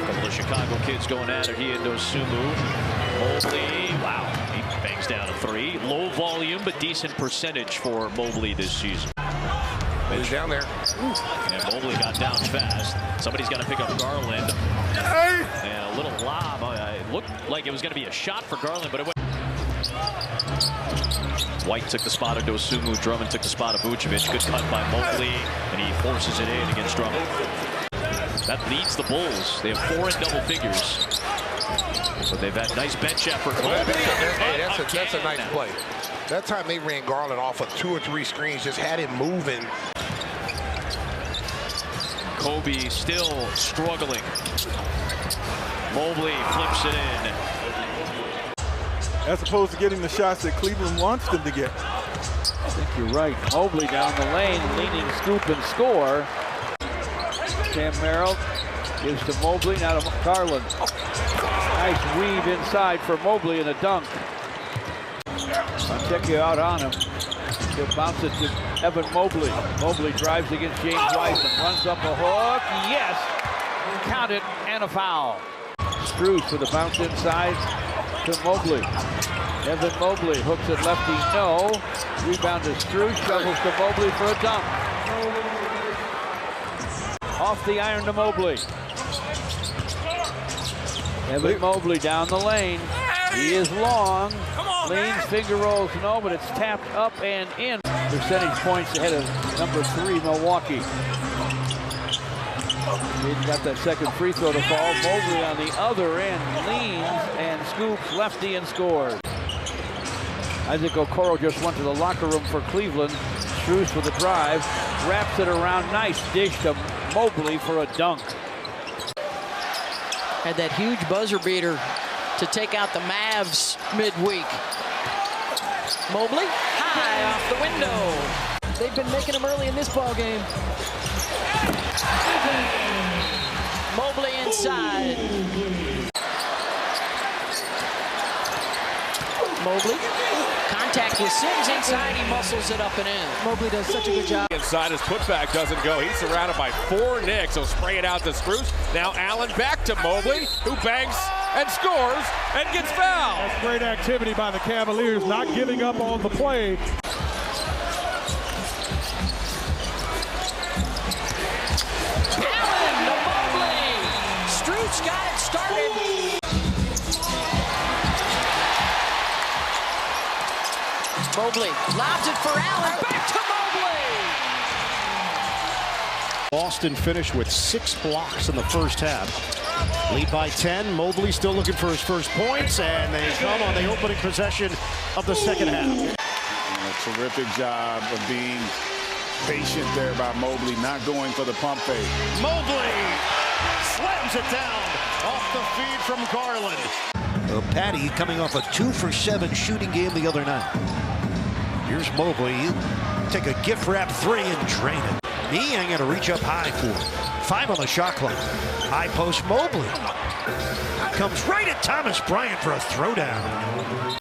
couple of Chicago kids going at it. He and Dosumu. Mobley, wow, he bangs down a 3. Low volume, but decent percentage for Mobley this season. He's down there. And Mobley got down fast. Somebody's got to pick up Garland. And a little lob. It looked like it was going to be a shot for Garland, but it went. White took the spot of Dosunmu. Drummond took the spot of Vucevic. Good cut by Mobley, and he forces it in against Drummond. That leads the Bulls. They have 4 in double figures. But they've had nice bench effort. That's a nice play. That time they ran Garland off of 2 or 3 screens, just had him moving. Kobe still struggling. Mobley flips it in. As opposed to getting the shots that Cleveland wants them to get. I think you're right. Mobley down the lane, leaning, scoop, and score. Sam Merrill gives to Mobley, now to Garland. Nice weave inside for Mobley and a dunk. I'll check you out on him. He'll bounce it to Evan Mobley. Mobley drives against James Wiseman, runs up a hook. Yes! Count it, and a foul. Strus with a bounce inside to Mobley. Evan Mobley hooks it lefty, no. Rebound to Strus, shovels to Mobley for a dunk. Off the iron to Mobley. Evan Mobley down the lane. He is long. Leans, finger rolls, no, but it's tapped up and in. Percentage points ahead of number 3, Milwaukee. He's got that second free throw to fall. Mobley on the other end leans and scoops lefty and scores. Isaac Okoro just went to the locker room for Cleveland. Strus with a drive, wraps it around. Nice dish to Mobley for a dunk. Had that huge buzzer beater to take out the Mavs midweek. Mobley, high off the window. They've been making them early in this ball game. Mobley inside. Mobley, contact with Sims inside, he muscles it up and in. Mobley does such a good job. Inside, his putback doesn't go. He's surrounded by 4 Knicks. He'll spray it out to Strus. Now Allen back to Mobley, who banks and scores and gets fouled. That's great activity by the Cavaliers, not giving up on the play. Allen to Mobley. Strus got it started. Mobley lobs it for Allen. Back to Mobley. Boston finished with 6 blocks in the first half. Lead by 10. Mobley still looking for his first points, and they come on the opening possession of the second half. A terrific job of being patient there by Mobley, not going for the pump fake. Mobley slams it down off the feed from Garland. Well, Patty coming off a 2-for-7 shooting game the other night. Here's Mobley. Take a gift wrap 3 and drain it. Niang got to reach up high for it. 5 on the shot clock. High post Mobley. Comes right at Thomas Bryant for a throwdown.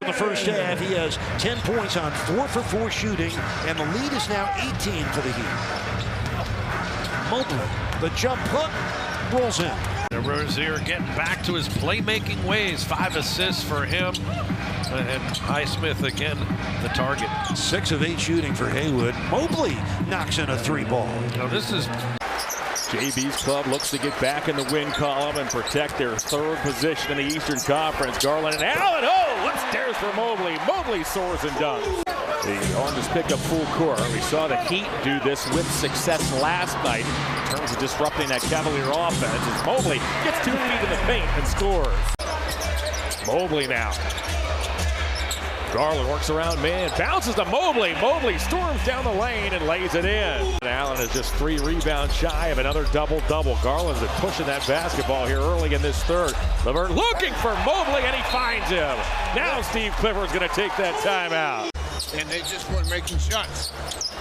In the first half, he has 10 points on 4 for 4 shooting, and the lead is now 18 for the Heat. Mobley, the jump hook, rolls in. Rozier getting back to his playmaking ways. 5 assists for him. And Highsmith again, the target. 6 of 8 shooting for Haywood. Mobley knocks in a 3-ball. Now this is JB's club looks to get back in the win column and protect their 3rd position in the Eastern Conference. Garland and Allen. Oh, let's stairs for Mobley. Mobley soars and dunks. The Hornets pick up full court. We saw the Heat do this with success last night in terms of disrupting that Cavalier offense as Mobley gets 2 feet in the paint and scores. Mobley now. Garland works around man, bounces to Mobley. Mobley storms down the lane and lays it in. And Allen is just 3 rebounds shy of another double-double. Garland's been pushing that basketball here early in this third. Lillard looking for Mobley, and he finds him. Now Steve Clifford's going to take that timeout. And they just weren't making shots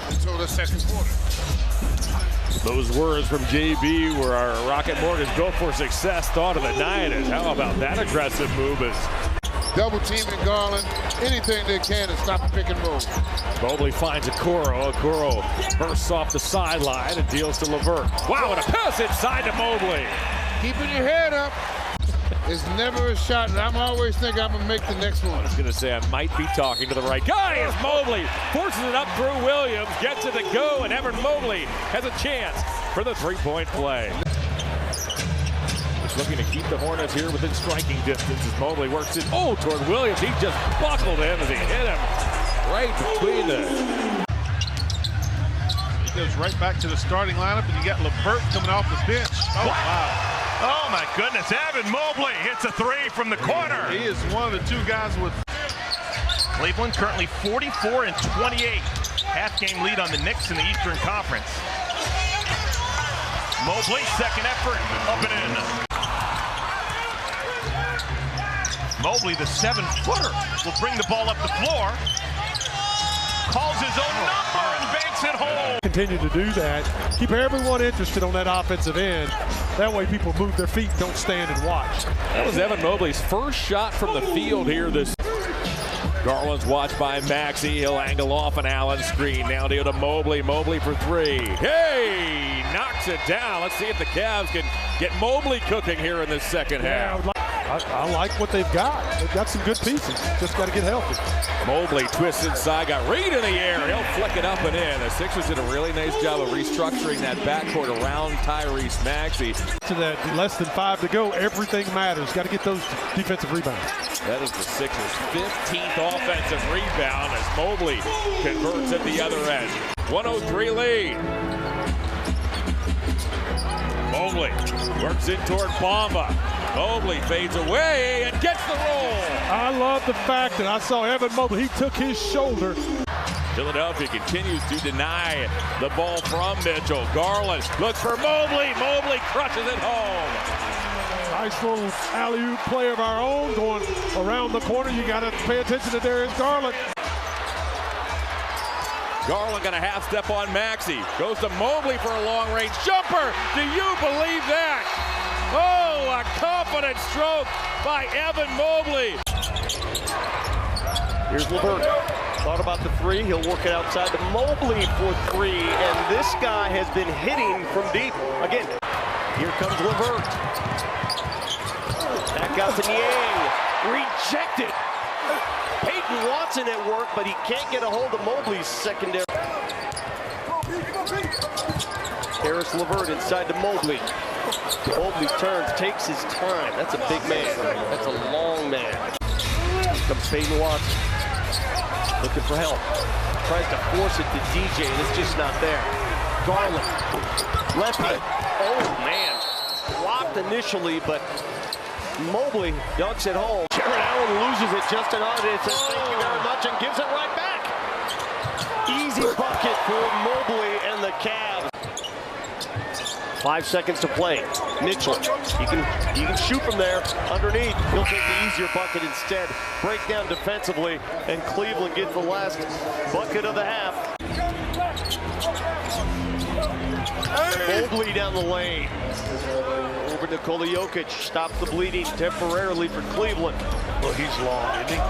until the second quarter. Those words from JB were our Rocket Mortgage built for success thought of the night. And how about that aggressive move? Double teaming Garland, anything they can to stop the pick and roll. Mobley finds Okoro. Okoro bursts off the sideline and deals to LeVert. Wow, and a pass inside to Mobley. Keeping your head up is never a shot, and I'm always thinking I'm going to make the next one. I was going to say I might be talking to the right guy as Mobley forces it up through Williams, gets it to go, and Evan Mobley has a chance for the 3-point play. Looking to keep the Hornets here within striking distance as Mobley works it toward Williams. He just buckled him as he hit him right between them. He goes right back to the starting lineup, and you got LeVert coming off the bench. Oh, wow. Oh, my goodness. Evan Mobley hits a three from the corner. He is one of the two guys with... Cleveland currently 44 and 28. Half-game lead on the Knicks in the Eastern Conference. Mobley, second effort, up and in. Mobley, the 7-footer, will bring the ball up the floor. Calls his own number and banks it home. Continue to do that. Keep everyone interested on that offensive end. That way people move their feet, don't stand and watch. That was Evan Mobley's first shot from the field here this. Garland's watched by Maxey. He'll angle off an Allen screen. Now to Mobley. Mobley for three. Hey! Knocks it down. Let's see if the Cavs can get Mobley cooking here in this second half. I like what they've got. They've got some good pieces. Just got to get healthy. Mobley twists inside, got Reed in the air. He'll flick it up and in. The Sixers did a really nice job of restructuring that backcourt around Tyrese Maxey. To that less than 5 to go, everything matters. Got to get those defensive rebounds. That is the Sixers' 15th offensive rebound as Mobley converts at the other end. 103 lead. Mobley works in toward Bamba. Mobley fades away and gets the roll. I love the fact that I saw Evan Mobley. He took his shoulder. Philadelphia continues to deny the ball from Mitchell. Garland looks for Mobley. Mobley crushes it home. Nice little alley-oop play of our own going around the corner. You got to pay attention to Darius Garland. Garland got a half step on Maxey. Goes to Mobley for a long-range jumper. Do you believe that? Oh, a confident stroke by Evan Mobley. Here's LeVert. Thought about the three. He'll work it outside to Mobley for three. And this guy has been hitting from deep. Again, here comes LeVert. Back out to Niang. Rejected. Peyton Watson at work, but he can't get a hold of Mobley's secondary. Harris LeVert inside to Mobley. Mobley turns, takes his time. That's a big man. That's a long man. Comes Peyton Watson. Looking for help. Tries to force it to DJ, and it's just not there. Garland. Lefty. Oh, man. Blocked initially, but Mobley dunks it home. Jarrett Allen loses it just enough. It says thank you very much and gives it right back. Easy bucket for Mobley and the Cavs. 5 seconds to play. Mitchell, he can shoot from there underneath. He'll take the easier bucket instead. Breakdown defensively, and Cleveland gets the last bucket of the half. Mobley down the lane. Over Nikola Jokic, stops the bleeding temporarily for Cleveland. Well, he's long, isn't he?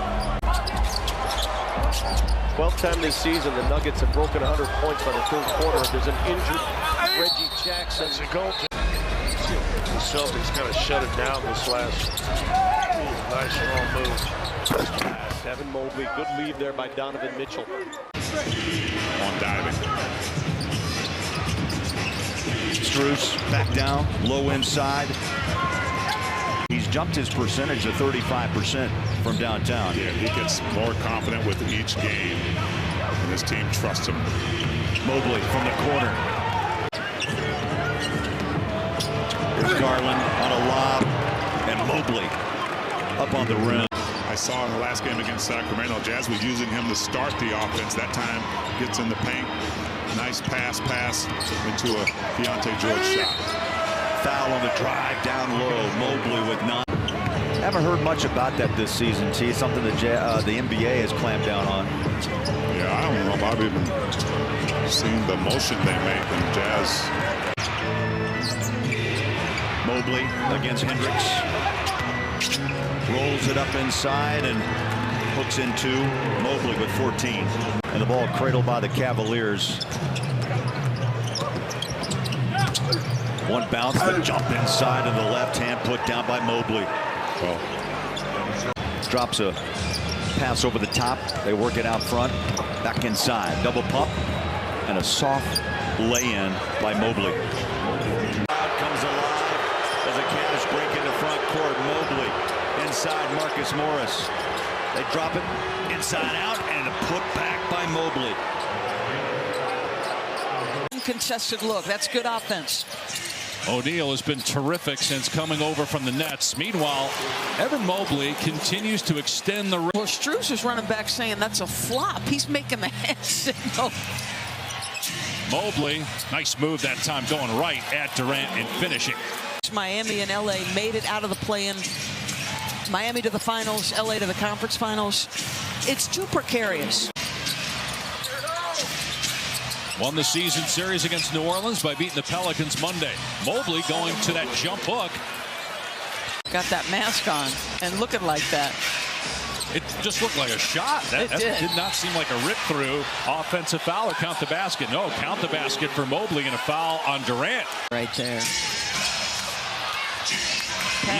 12th time this season, the Nuggets have broken 100 points by the third quarter. There's an injured Reggie Jackson. That's a goal. The Celtics kind of shut it down this last nice long move. Evan Mobley, good lead there by Donovan Mitchell. On diving. Strus back down, low inside. He's jumped his percentage to 35% from downtown. Yeah, he gets more confident with each game, and his team trusts him. Mobley from the corner. Here's Garland on a lob, and Mobley up on the rim. I saw in the last game against Sacramento, Jazz was using him to start the offense. That time gets in the paint. Nice pass into a Keontae George shot. Foul on the drive down low. Mobley with 9. Haven't heard much about that this season, T. Something that the NBA has clamped down on. Yeah, I don't know if I've even seen the motion they make in Jazz. Mobley against Hendricks. Rolls it up inside and hooks in 2. Mobley with 14. And the ball cradled by the Cavaliers. One bounce, the jump inside of the left hand put down by Mobley. Drops a pass over the top. They work it out front. Back inside. Double pump. And a soft lay-in by Mobley. Crowd comes alive as the Cavs break into front court. Mobley inside Marcus Morris. They drop it inside out, and the Put back by Mobley. Contested look. That's good offense. O'Neal has been terrific since coming over from the Nets. Meanwhile, Evan Mobley continues to extend the... Well, Strus is running back saying that's a flop. He's making the hand signal. Mobley, nice move that time, going right at Durant and finishing. Miami and LA made it out of the play-in. Miami to the finals, LA to the conference finals. It's too precarious. Won the season series against New Orleans by beating the Pelicans Monday. Mobley going to that jump hook. Got that mask on and looking like that. It just looked like a shot. That did not seem like a rip through. Offensive foul or count the basket? No, count the basket for Mobley and a foul on Durant. Right there.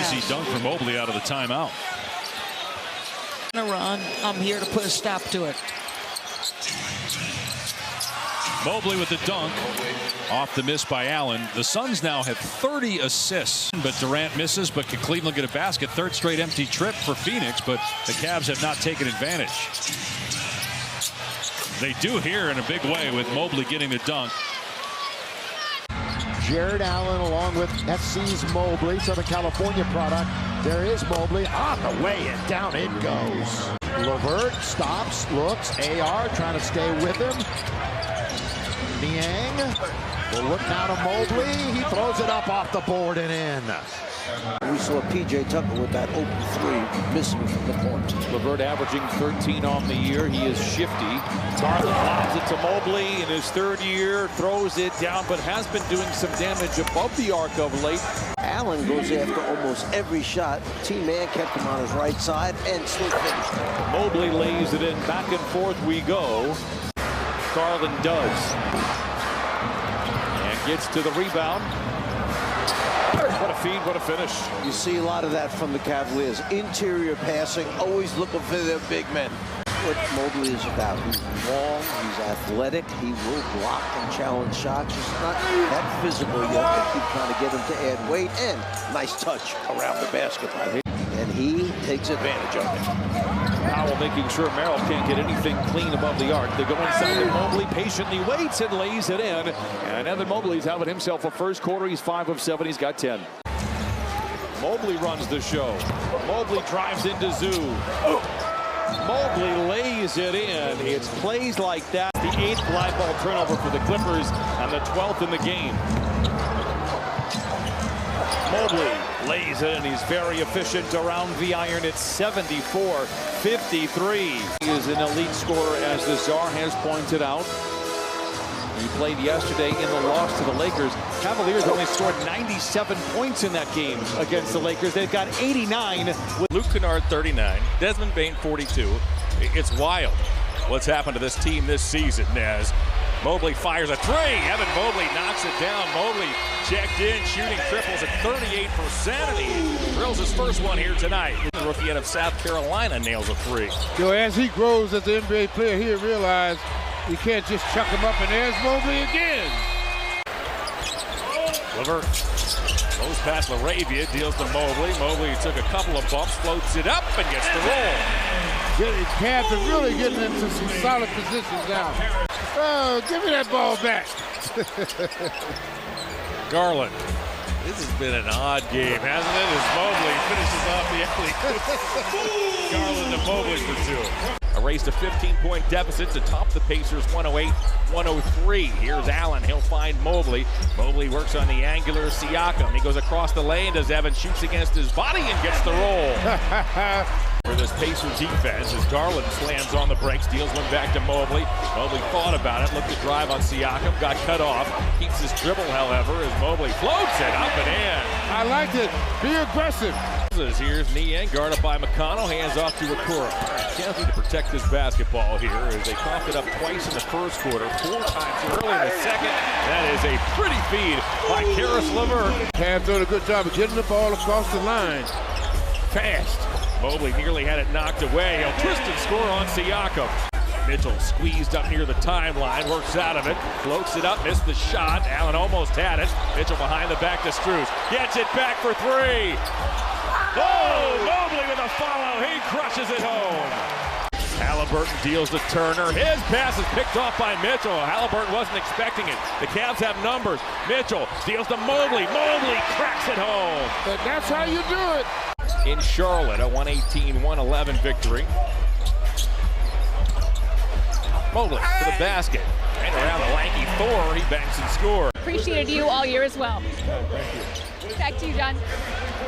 Easy dunk for Mobley out of the timeout. Run. I'm here to put a stop to it. Mobley with the dunk. Off the miss by Allen. The Suns now have 30 assists, but Durant misses, but can Cleveland get a basket? Third straight empty trip for Phoenix, but the Cavs have not taken advantage. They do here in a big way with Mobley getting the dunk. Jarrett Allen along with SC's Mobley, Southern California product. There is Mobley on the way, and down it goes. LeVert stops, looks, AR trying to stay with him. Niang will look now to Mobley. He throws it up off the board and in. We saw P.J. Tucker with that open three, missing from the point. LeVert averaging 13 on the year. He is shifty. Garland lobs it to Mobley in his third year, throws it down, but has been doing some damage above the arc of late. Allen goes after almost every shot. T-Man kept him on his right side and still finished. Mobley lays it in. Back and forth we go. Garland does. And gets to the rebound. What a feed, what a finish. You see a lot of that from the Cavaliers. Interior passing, always looking for their big men. What Mobley is about. He's long, he's athletic, he will block and challenge shots. He's not that physical yet. They keep trying to get him to add weight, and nice touch around the basket. And he takes advantage of it. Powell making sure Merrill can't get anything clean above the arc. They go inside to Mobley, patiently waits and lays it in. And Evan Mobley's having himself a first quarter. He's 5 of 7. He's got 10. Mobley runs the show. Mobley drives into Zoo. Mobley lays it in. It's plays like that. The 8th live ball turnover for the Clippers and the 12th in the game. Mobley lays it, and he's very efficient around the iron. It's 74-53. He is an elite scorer, as the Czar has pointed out. He played yesterday in the loss to the Lakers. Cavaliers only scored 97 points in that game against the Lakers. They've got 89. With Luke Kennard, 39. Desmond Bane, 42. It's wild what's happened to this team this season as Mobley fires a 3. Evan Mobley knocks it down. Mobley checked in, shooting triples at 38%, and he drills his first one here tonight. The rookie out of South Carolina nails a 3. As he grows as an NBA player, he'll realize you can't just chuck him up, and there's Mobley again. LeVert goes past LaRavia, deals to Mobley. Mobley took a couple of bumps, floats it up, and gets the roll. Cavs are really getting into some solid positions now. Oh, give me that ball back. Garland. This has been an odd game, hasn't it? As Mobley finishes off the alley. Garland to Mobley for 2. Erased a 15-point deficit to top the Pacers 108-103. Here's Allen. He'll find Mobley. Mobley works on the angular Siakam. He goes across the lane as Evan shoots against his body and gets the roll. For this Pacer defense as Garland slams on the brakes, deals one back to Mobley. Mobley thought about it, looked to drive on Siakam, got cut off. Keeps his dribble, however, as Mobley floats it up and in. I liked it. Be aggressive. Here's Niang, guarded by McConnell, hands off to Okoro. Can't need to protect this basketball here as they coughed it up twice in the first quarter, 4 times early in the second. That is a pretty feed by Caris LeVert. Cavs doing a good job of getting the ball across the line. Fast. Mobley nearly had it knocked away. He'll twist and score on Siakam. Mitchell squeezed up near the timeline, works out of it, floats it up, missed the shot. Allen almost had it. Mitchell behind the back to Strus. Gets it back for 3. Oh, Mobley with a follow. He crushes it home. Halliburton deals to Turner. His pass is picked off by Mitchell. Halliburton wasn't expecting it. The Cavs have numbers. Mitchell deals to Mobley. Mobley cracks it home. But that's how you do it. In Charlotte, a 118-111 victory. Mobley to the basket. And around the lanky Thor, he banks and scores. Appreciated you all year as well. Back to you, John.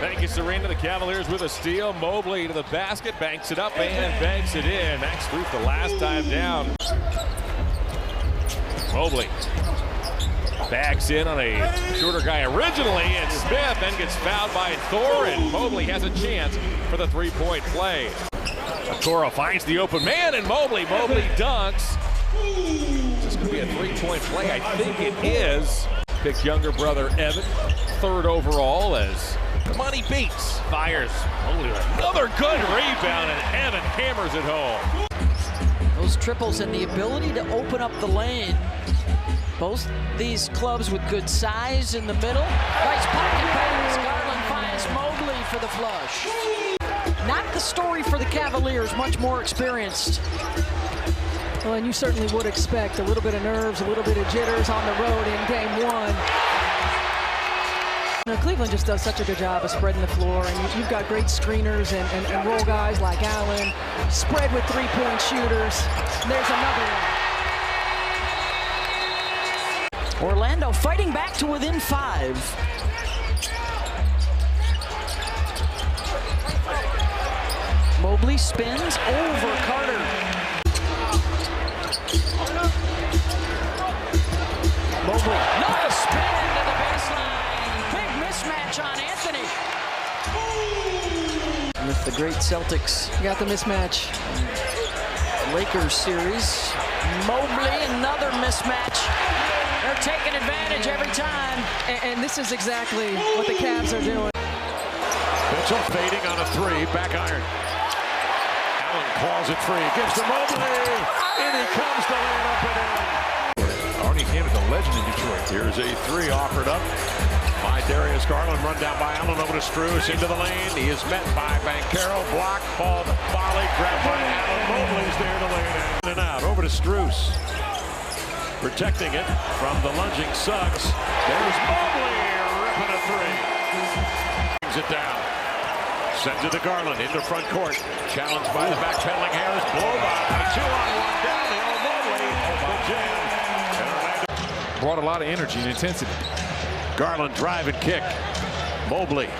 Thank you, Serena. The Cavaliers with a steal. Mobley to the basket, banks it up and banks it in. Max Strus the last time down. Mobley backs in on a shorter guy originally, and Smith then gets fouled by Thor, and Mobley has a chance for the three-point play. Okoro finds the open man, and Mobley dunks. This could be a three-point play. I think it is. Picked younger brother Evan, third overall, as Emoni beats, fires. Mobley with another good rebound, and Evan hammers it home. Those triples and the ability to open up the lane. Both these clubs with good size in the middle. Nice pocket pass. Garland finds Mobley for the flush. Not the story for the Cavaliers, much more experienced. Well, and you certainly would expect a little bit of nerves, a little bit of jitters on the road in game one. You know, Cleveland just does such a good job of spreading the floor, and you've got great screeners and roll guys like Allen, spread with three-point shooters. There's another one. Orlando fighting back to within 5. Mobley spins over Carter. Mobley, another spin to the baseline. Big mismatch on Anthony. With the great Celtics. You got the mismatch. Lakers series. Mobley, another mismatch. They're taking advantage every time. And this is exactly what the Cavs are doing. Mitchell fading on a three, back iron. Allen calls it free, gives to Mobley. In he comes to lay it up and in. Already handed the legend in Detroit. Here's a three offered up by Darius. Garland run down by Allen over to Strus into the lane. He is met by Herro. Block, ball, volley, grabbed by Allen. Mobley's there to lay it in and out. Over to Strus. Protecting it from the lunging Suggs. There's Mobley ripping a three. Brings it down. Sends it to Garland into front court. Challenged by the backpedaling Harris. Blow by. 2-on-1 downhill. Mobley. The jam. Brought a lot of energy and intensity. Garland drive and kick. Mobley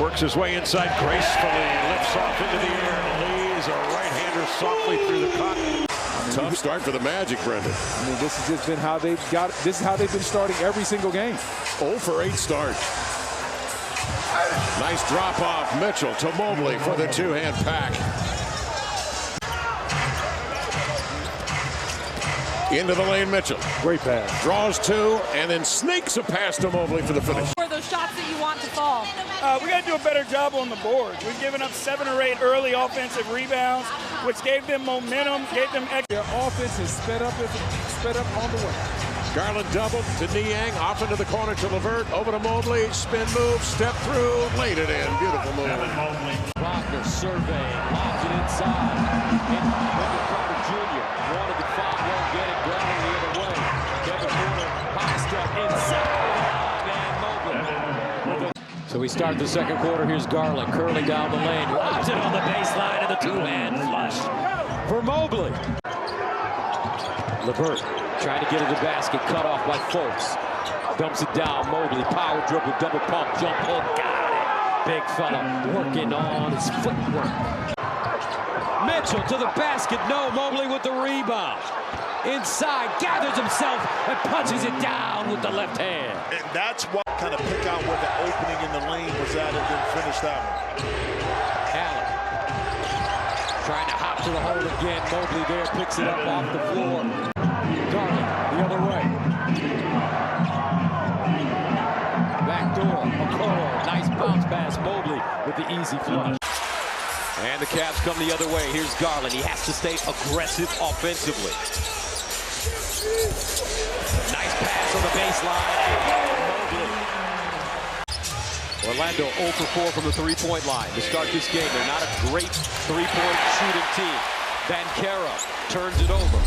works his way inside gracefully. Lifts off into the air. Lays a right-hander softly through the cotton. Tough start for the Magic, Brendan. I mean, this has just been how they've got it. This is how they've been starting every single game. 0 for 8 start. Nice drop off. Mitchell to Mobley for the two-hand pack. Into the lane, Mitchell. Great pass. Draws two and then sneaks a pass to Mobley for the finish. What are those shots that you want to fall? We got to do a better job on the board. We've given up 7 or 8 early offensive rebounds, which gave them momentum, gave them extra. Their offense is sped up on the way. Garland doubled to Niang, off into the corner to Levert, over to Mobley, spin move, step through, laid it in. Beautiful move. Wagner surveying, lobs it inside. Wendell Carter Jr. wanted the foul, won't get it. Garland the other way. Kevin Porter, high step inside, and Mobley. So we start the second quarter. Here's Garland curling down the lane, lobs it on the baseline, and the two-hand flush for Mobley. Levert trying to get to the basket, cut off by Fultz. Dumps it down, Mobley, power dribble, double pump, jump hook, got it. Big fella working on his footwork. Mitchell to the basket, no, Mobley with the rebound. Inside, gathers himself and punches it down with the left hand. And that's what kind of pick out where the opening in the lane was at and then finish that one. Allen trying to hop to the hole again. Mobley there picks it up off the floor. Garland the other way. Back door, Okoro, nice bounce pass. Mobley with the easy flush. And the Cavs come the other way. Here's Garland. He has to stay aggressive offensively. Nice pass on the baseline. Orlando 0 for 4 from the three-point line to start this game. They're not a great three-point shooting team. Banchero turns it over.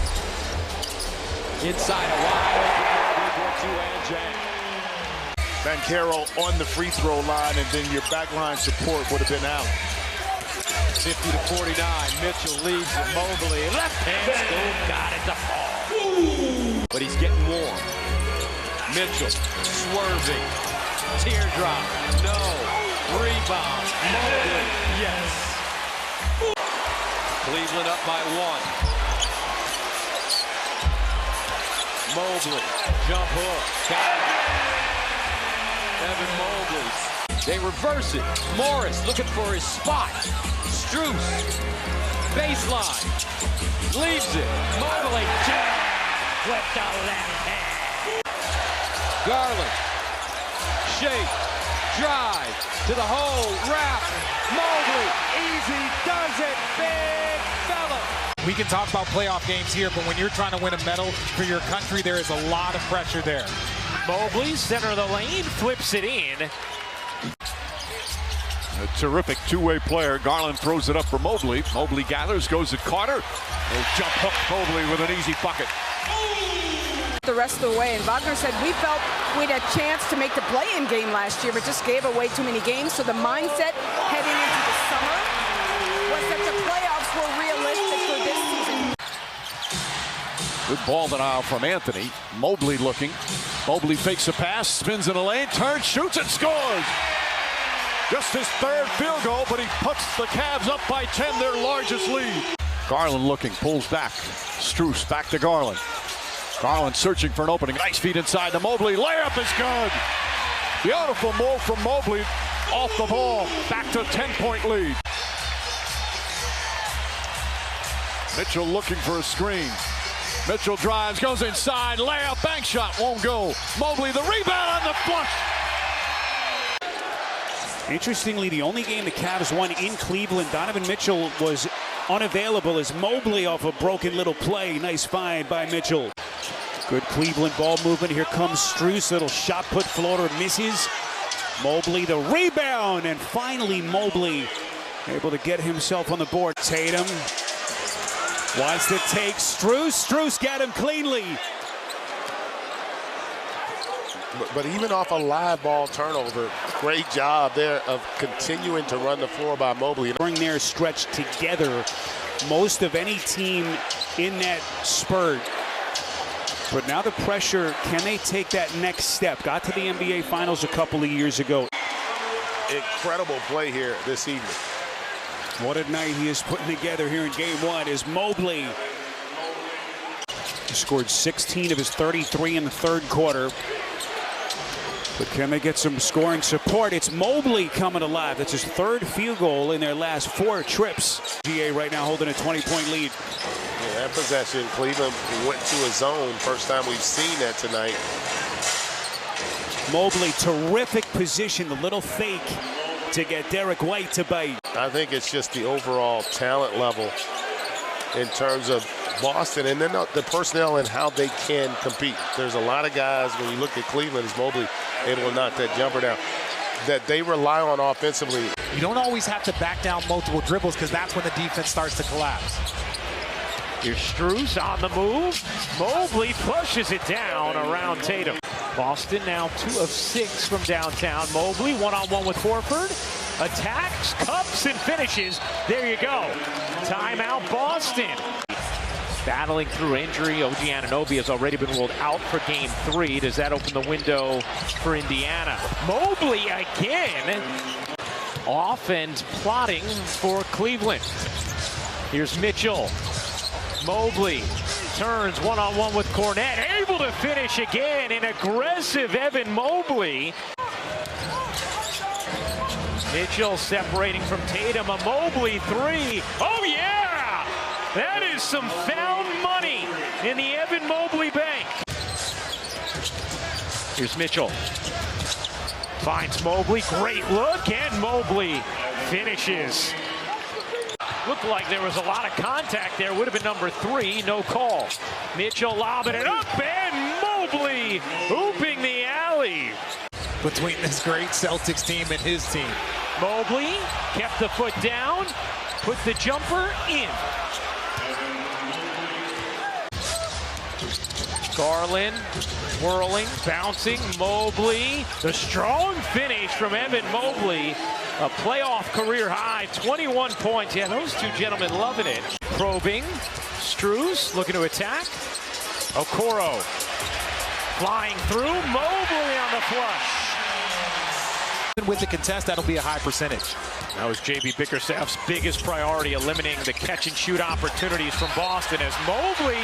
Inside a wide open and jam. Banchero on the free throw line, and then your backline support would have been Allen. 50-49. Mitchell leads it. Mobley. Left hand scoop. Got it to fall. But he's getting warm. Mitchell swerving. Teardrop. No. Rebound. Mobley. Yes. Cleveland up by 1. Mobley. Jump hook. Got it. Evan Mobley. They reverse it. Morris looking for his spot. Strus. Baseline. Leaves it. Mobley. With the left hand. Garland. Shake. Drive. To the hole. Wrap. Mobley. Easy. Does it. Big fella. We can talk about playoff games here, but when you're trying to win a medal for your country, there is a lot of pressure there. Mobley, center of the lane, flips it in. A terrific two-way player. Garland throws it up for Mobley. Mobley gathers, goes at Carter. Jump hook Mobley with an easy bucket. The rest of the way, and Wagner said we felt we had a chance to make the play-in game last year, but just gave away too many games. So the mindset heading into the summer was that the playoffs were realistic for this season. Good ball denial from Anthony. Mobley looking. Mobley fakes a pass, spins in the lane, turns, shoots, and scores. Just his third field goal, but he puts the Cavs up by 10, their largest lead. Garland looking, pulls back. Strus back to Garland. Garland searching for an opening. Nice feed inside to Mobley. Layup is good. Beautiful move from Mobley off the ball. Back to a 10-point lead. Mitchell looking for a screen. Mitchell drives, goes inside. Layup, bank shot, won't go. Mobley, the rebound on the flush. Interestingly, the only game the Cavs won in Cleveland, Donovan Mitchell was unavailable as Mobley off a broken little play. Nice find by Mitchell. Good Cleveland ball movement. Here comes Strus. Little shot put floater misses. Mobley the rebound, and finally Mobley able to get himself on the board. Tatum wants to take Strus. Strus got him cleanly. But even off a live ball turnover, great job there of continuing to run the floor by Mobley. During their stretch together, most of any team in that spurt. But now the pressure, can they take that next step? Got to the NBA Finals a couple of years ago. Incredible play here this evening. What a night he is putting together here in game 1 is Mobley. He scored 16 of his 33 in the third quarter. But can they get some scoring support? It's Mobley coming alive. That's his third field goal in their last 4 trips. GA right now holding a 20-point lead. Yeah, that possession, Cleveland went to a zone. First time we've seen that tonight. Mobley, terrific position. The little fake to get Derek White to bite. I think it's just the overall talent level in terms of Boston, and then the personnel and how they can compete. There's a lot of guys, when you look at Cleveland, is Mobley able to knock that jumper down, that they rely on offensively. You don't always have to back down multiple dribbles because that's when the defense starts to collapse. Here's Strus on the move. Mobley pushes it down around Tatum. Boston now 2 of 6 from downtown. Mobley one-on-one with Horford. Attacks, cups, and finishes. There you go. Timeout, Boston. Battling through injury. OG Anunoby has already been ruled out for game 3. Does that open the window for Indiana? Mobley again. Off and plotting for Cleveland. Here's Mitchell. Mobley turns one-on-one with Cornette. Able to finish again. An aggressive Evan Mobley. Mitchell separating from Tatum. A Mobley 3. Oh, yeah! That is some found money in the Evan Mobley bank. Here's Mitchell. Finds Mobley. Great look, and Mobley finishes. Looked like there was a lot of contact there. Would have been number 3. No call. Mitchell lobbing it up, and Mobley hooping the alley. Between this great Celtics team and his team. Mobley kept the foot down, put the jumper in. Garland whirling, bouncing, Mobley. The strong finish from Evan Mobley. A playoff career high, 21 points. Yeah, those two gentlemen loving it. Probing, Strus looking to attack. Okoro flying through, Mobley on the flush. With the contest, that'll be a high percentage. That was J.B. Bickerstaff's biggest priority, eliminating the catch-and-shoot opportunities from Boston as Mobley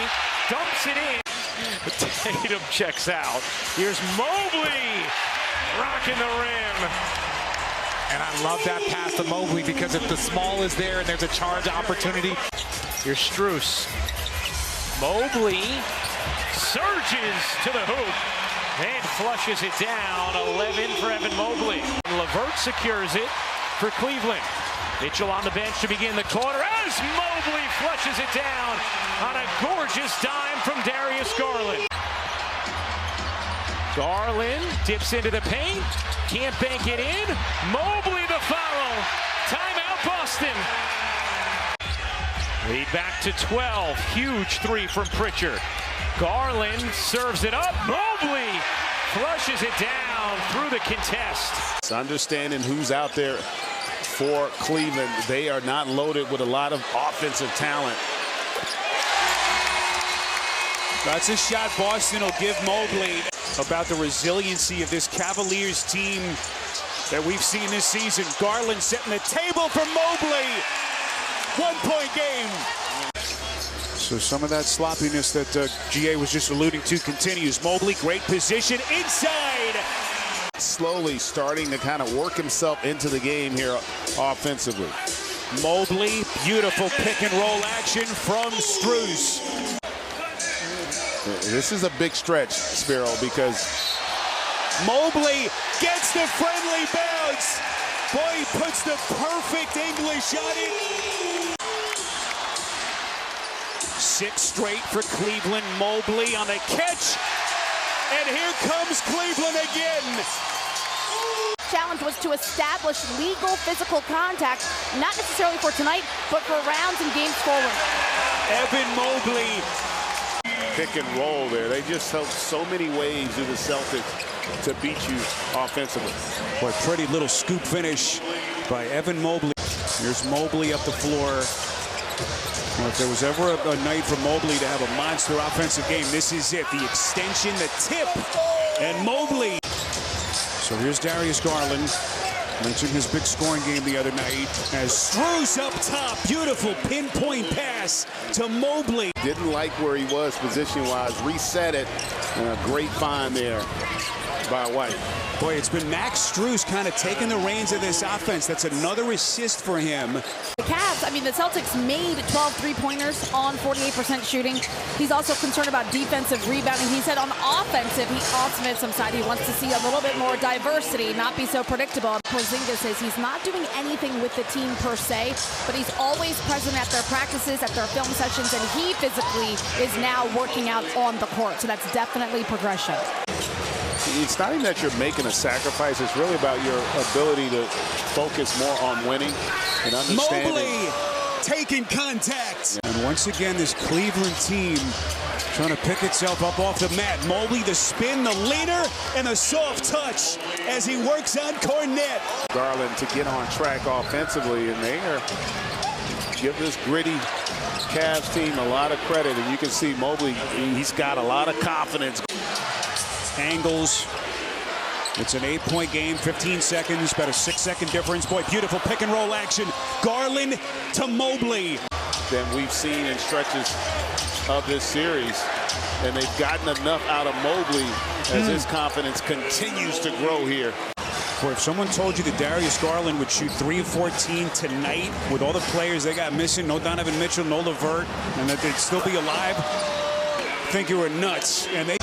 dumps it in. Tatum checks out. Here's Mobley rocking the rim. And I love that pass to Mobley because if the small is there and there's a charge opportunity. Here's Strus. Mobley surges to the hoop and flushes it down. 11 for Evan Mobley. Lillard secures it for Cleveland. Mitchell on the bench to begin the quarter as Mobley flushes it down on a gorgeous dime from Darius Garland. Garland dips into the paint, can't bank it in. Mobley the foul. Timeout Boston. Lead back to 12. Huge three from Pritchard. Garland serves it up. Mobley flushes it down through the contest. It's understanding who's out there for Cleveland. They are not loaded with a lot of offensive talent. That's a shot Boston will give Mobley. About the resiliency of this Cavaliers team that we've seen this season. Garland setting the table for Mobley. 1-point game. So some of that sloppiness that GA was just alluding to continues. Mobley, great position inside. Slowly starting to kind of work himself into the game here offensively. Mobley, beautiful pick and roll action from Strus. This is a big stretch, Sparrow, because Mobley gets the friendly bounce. Boy, he puts the perfect English on it. 6 straight for Cleveland. Mobley on the catch. And here comes Cleveland again. Challenge was to establish legal physical contact, not necessarily for tonight, but for rounds and games forward. Evan Mobley. Pick and roll there. They just have so many ways to the Celtics to beat you offensively. What a pretty little scoop finish by Evan Mobley. Here's Mobley up the floor. Well, if there was ever a night for Mobley to have a monster offensive game, this is it. The extension, the tip, and Mobley. So here's Darius Garland. Mentioned his big scoring game the other night as Strus up top. Beautiful pinpoint pass to Mobley. Didn't like where he was position-wise. Reset it, and a great find there by White. Boy, it's been Max Strus kind of taking the reins of this offense. That's another assist for him. The Cavs, the Celtics made 12 three-pointers on 48% shooting. He's also concerned about defensive rebounding. He said on offensive, he wants to see a little bit more diversity, not be so predictable. Porzingis says he's not doing anything with the team per se, but he's always present at their practices, at their film sessions, and he physically is now working out on the court. So that's definitely progression. It's not even that you're making a sacrifice. It's really about your ability to focus more on winning and understanding. Mobley taking contact. And once again, this Cleveland team trying to pick itself up off the mat. Mobley, the spin, the leader, and the soft touch as he works on Cornette. Garland to get on track offensively, and they are give this gritty Cavs team a lot of credit. And you can see Mobley, he's got a lot of confidence. Angles. It's an 8-point game, 15 seconds, about a 6-second difference. Boy, beautiful pick and roll action. Garland to Mobley. Than we've seen in stretches of this series. And they've gotten enough out of Mobley as his confidence continues to grow here. Boy, if someone told you that Darius Garland would shoot 3 of 14 tonight with all the players they got missing, no Donovan Mitchell, no Lillard, and that they'd still be alive, I think you were nuts. And they...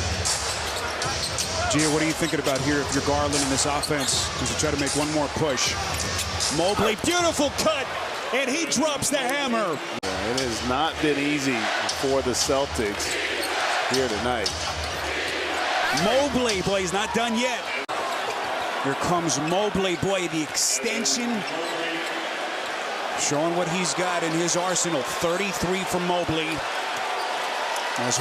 Gia, what are you thinking about here if you're Garland in this offense as you try to make one more push? Mobley, beautiful cut, and he drops the hammer. Yeah, it has not been easy for the Celtics here tonight. Mobley, boy, he's not done yet. Here comes Mobley, boy, the extension. Showing what he's got in his arsenal. 33 from Mobley. As we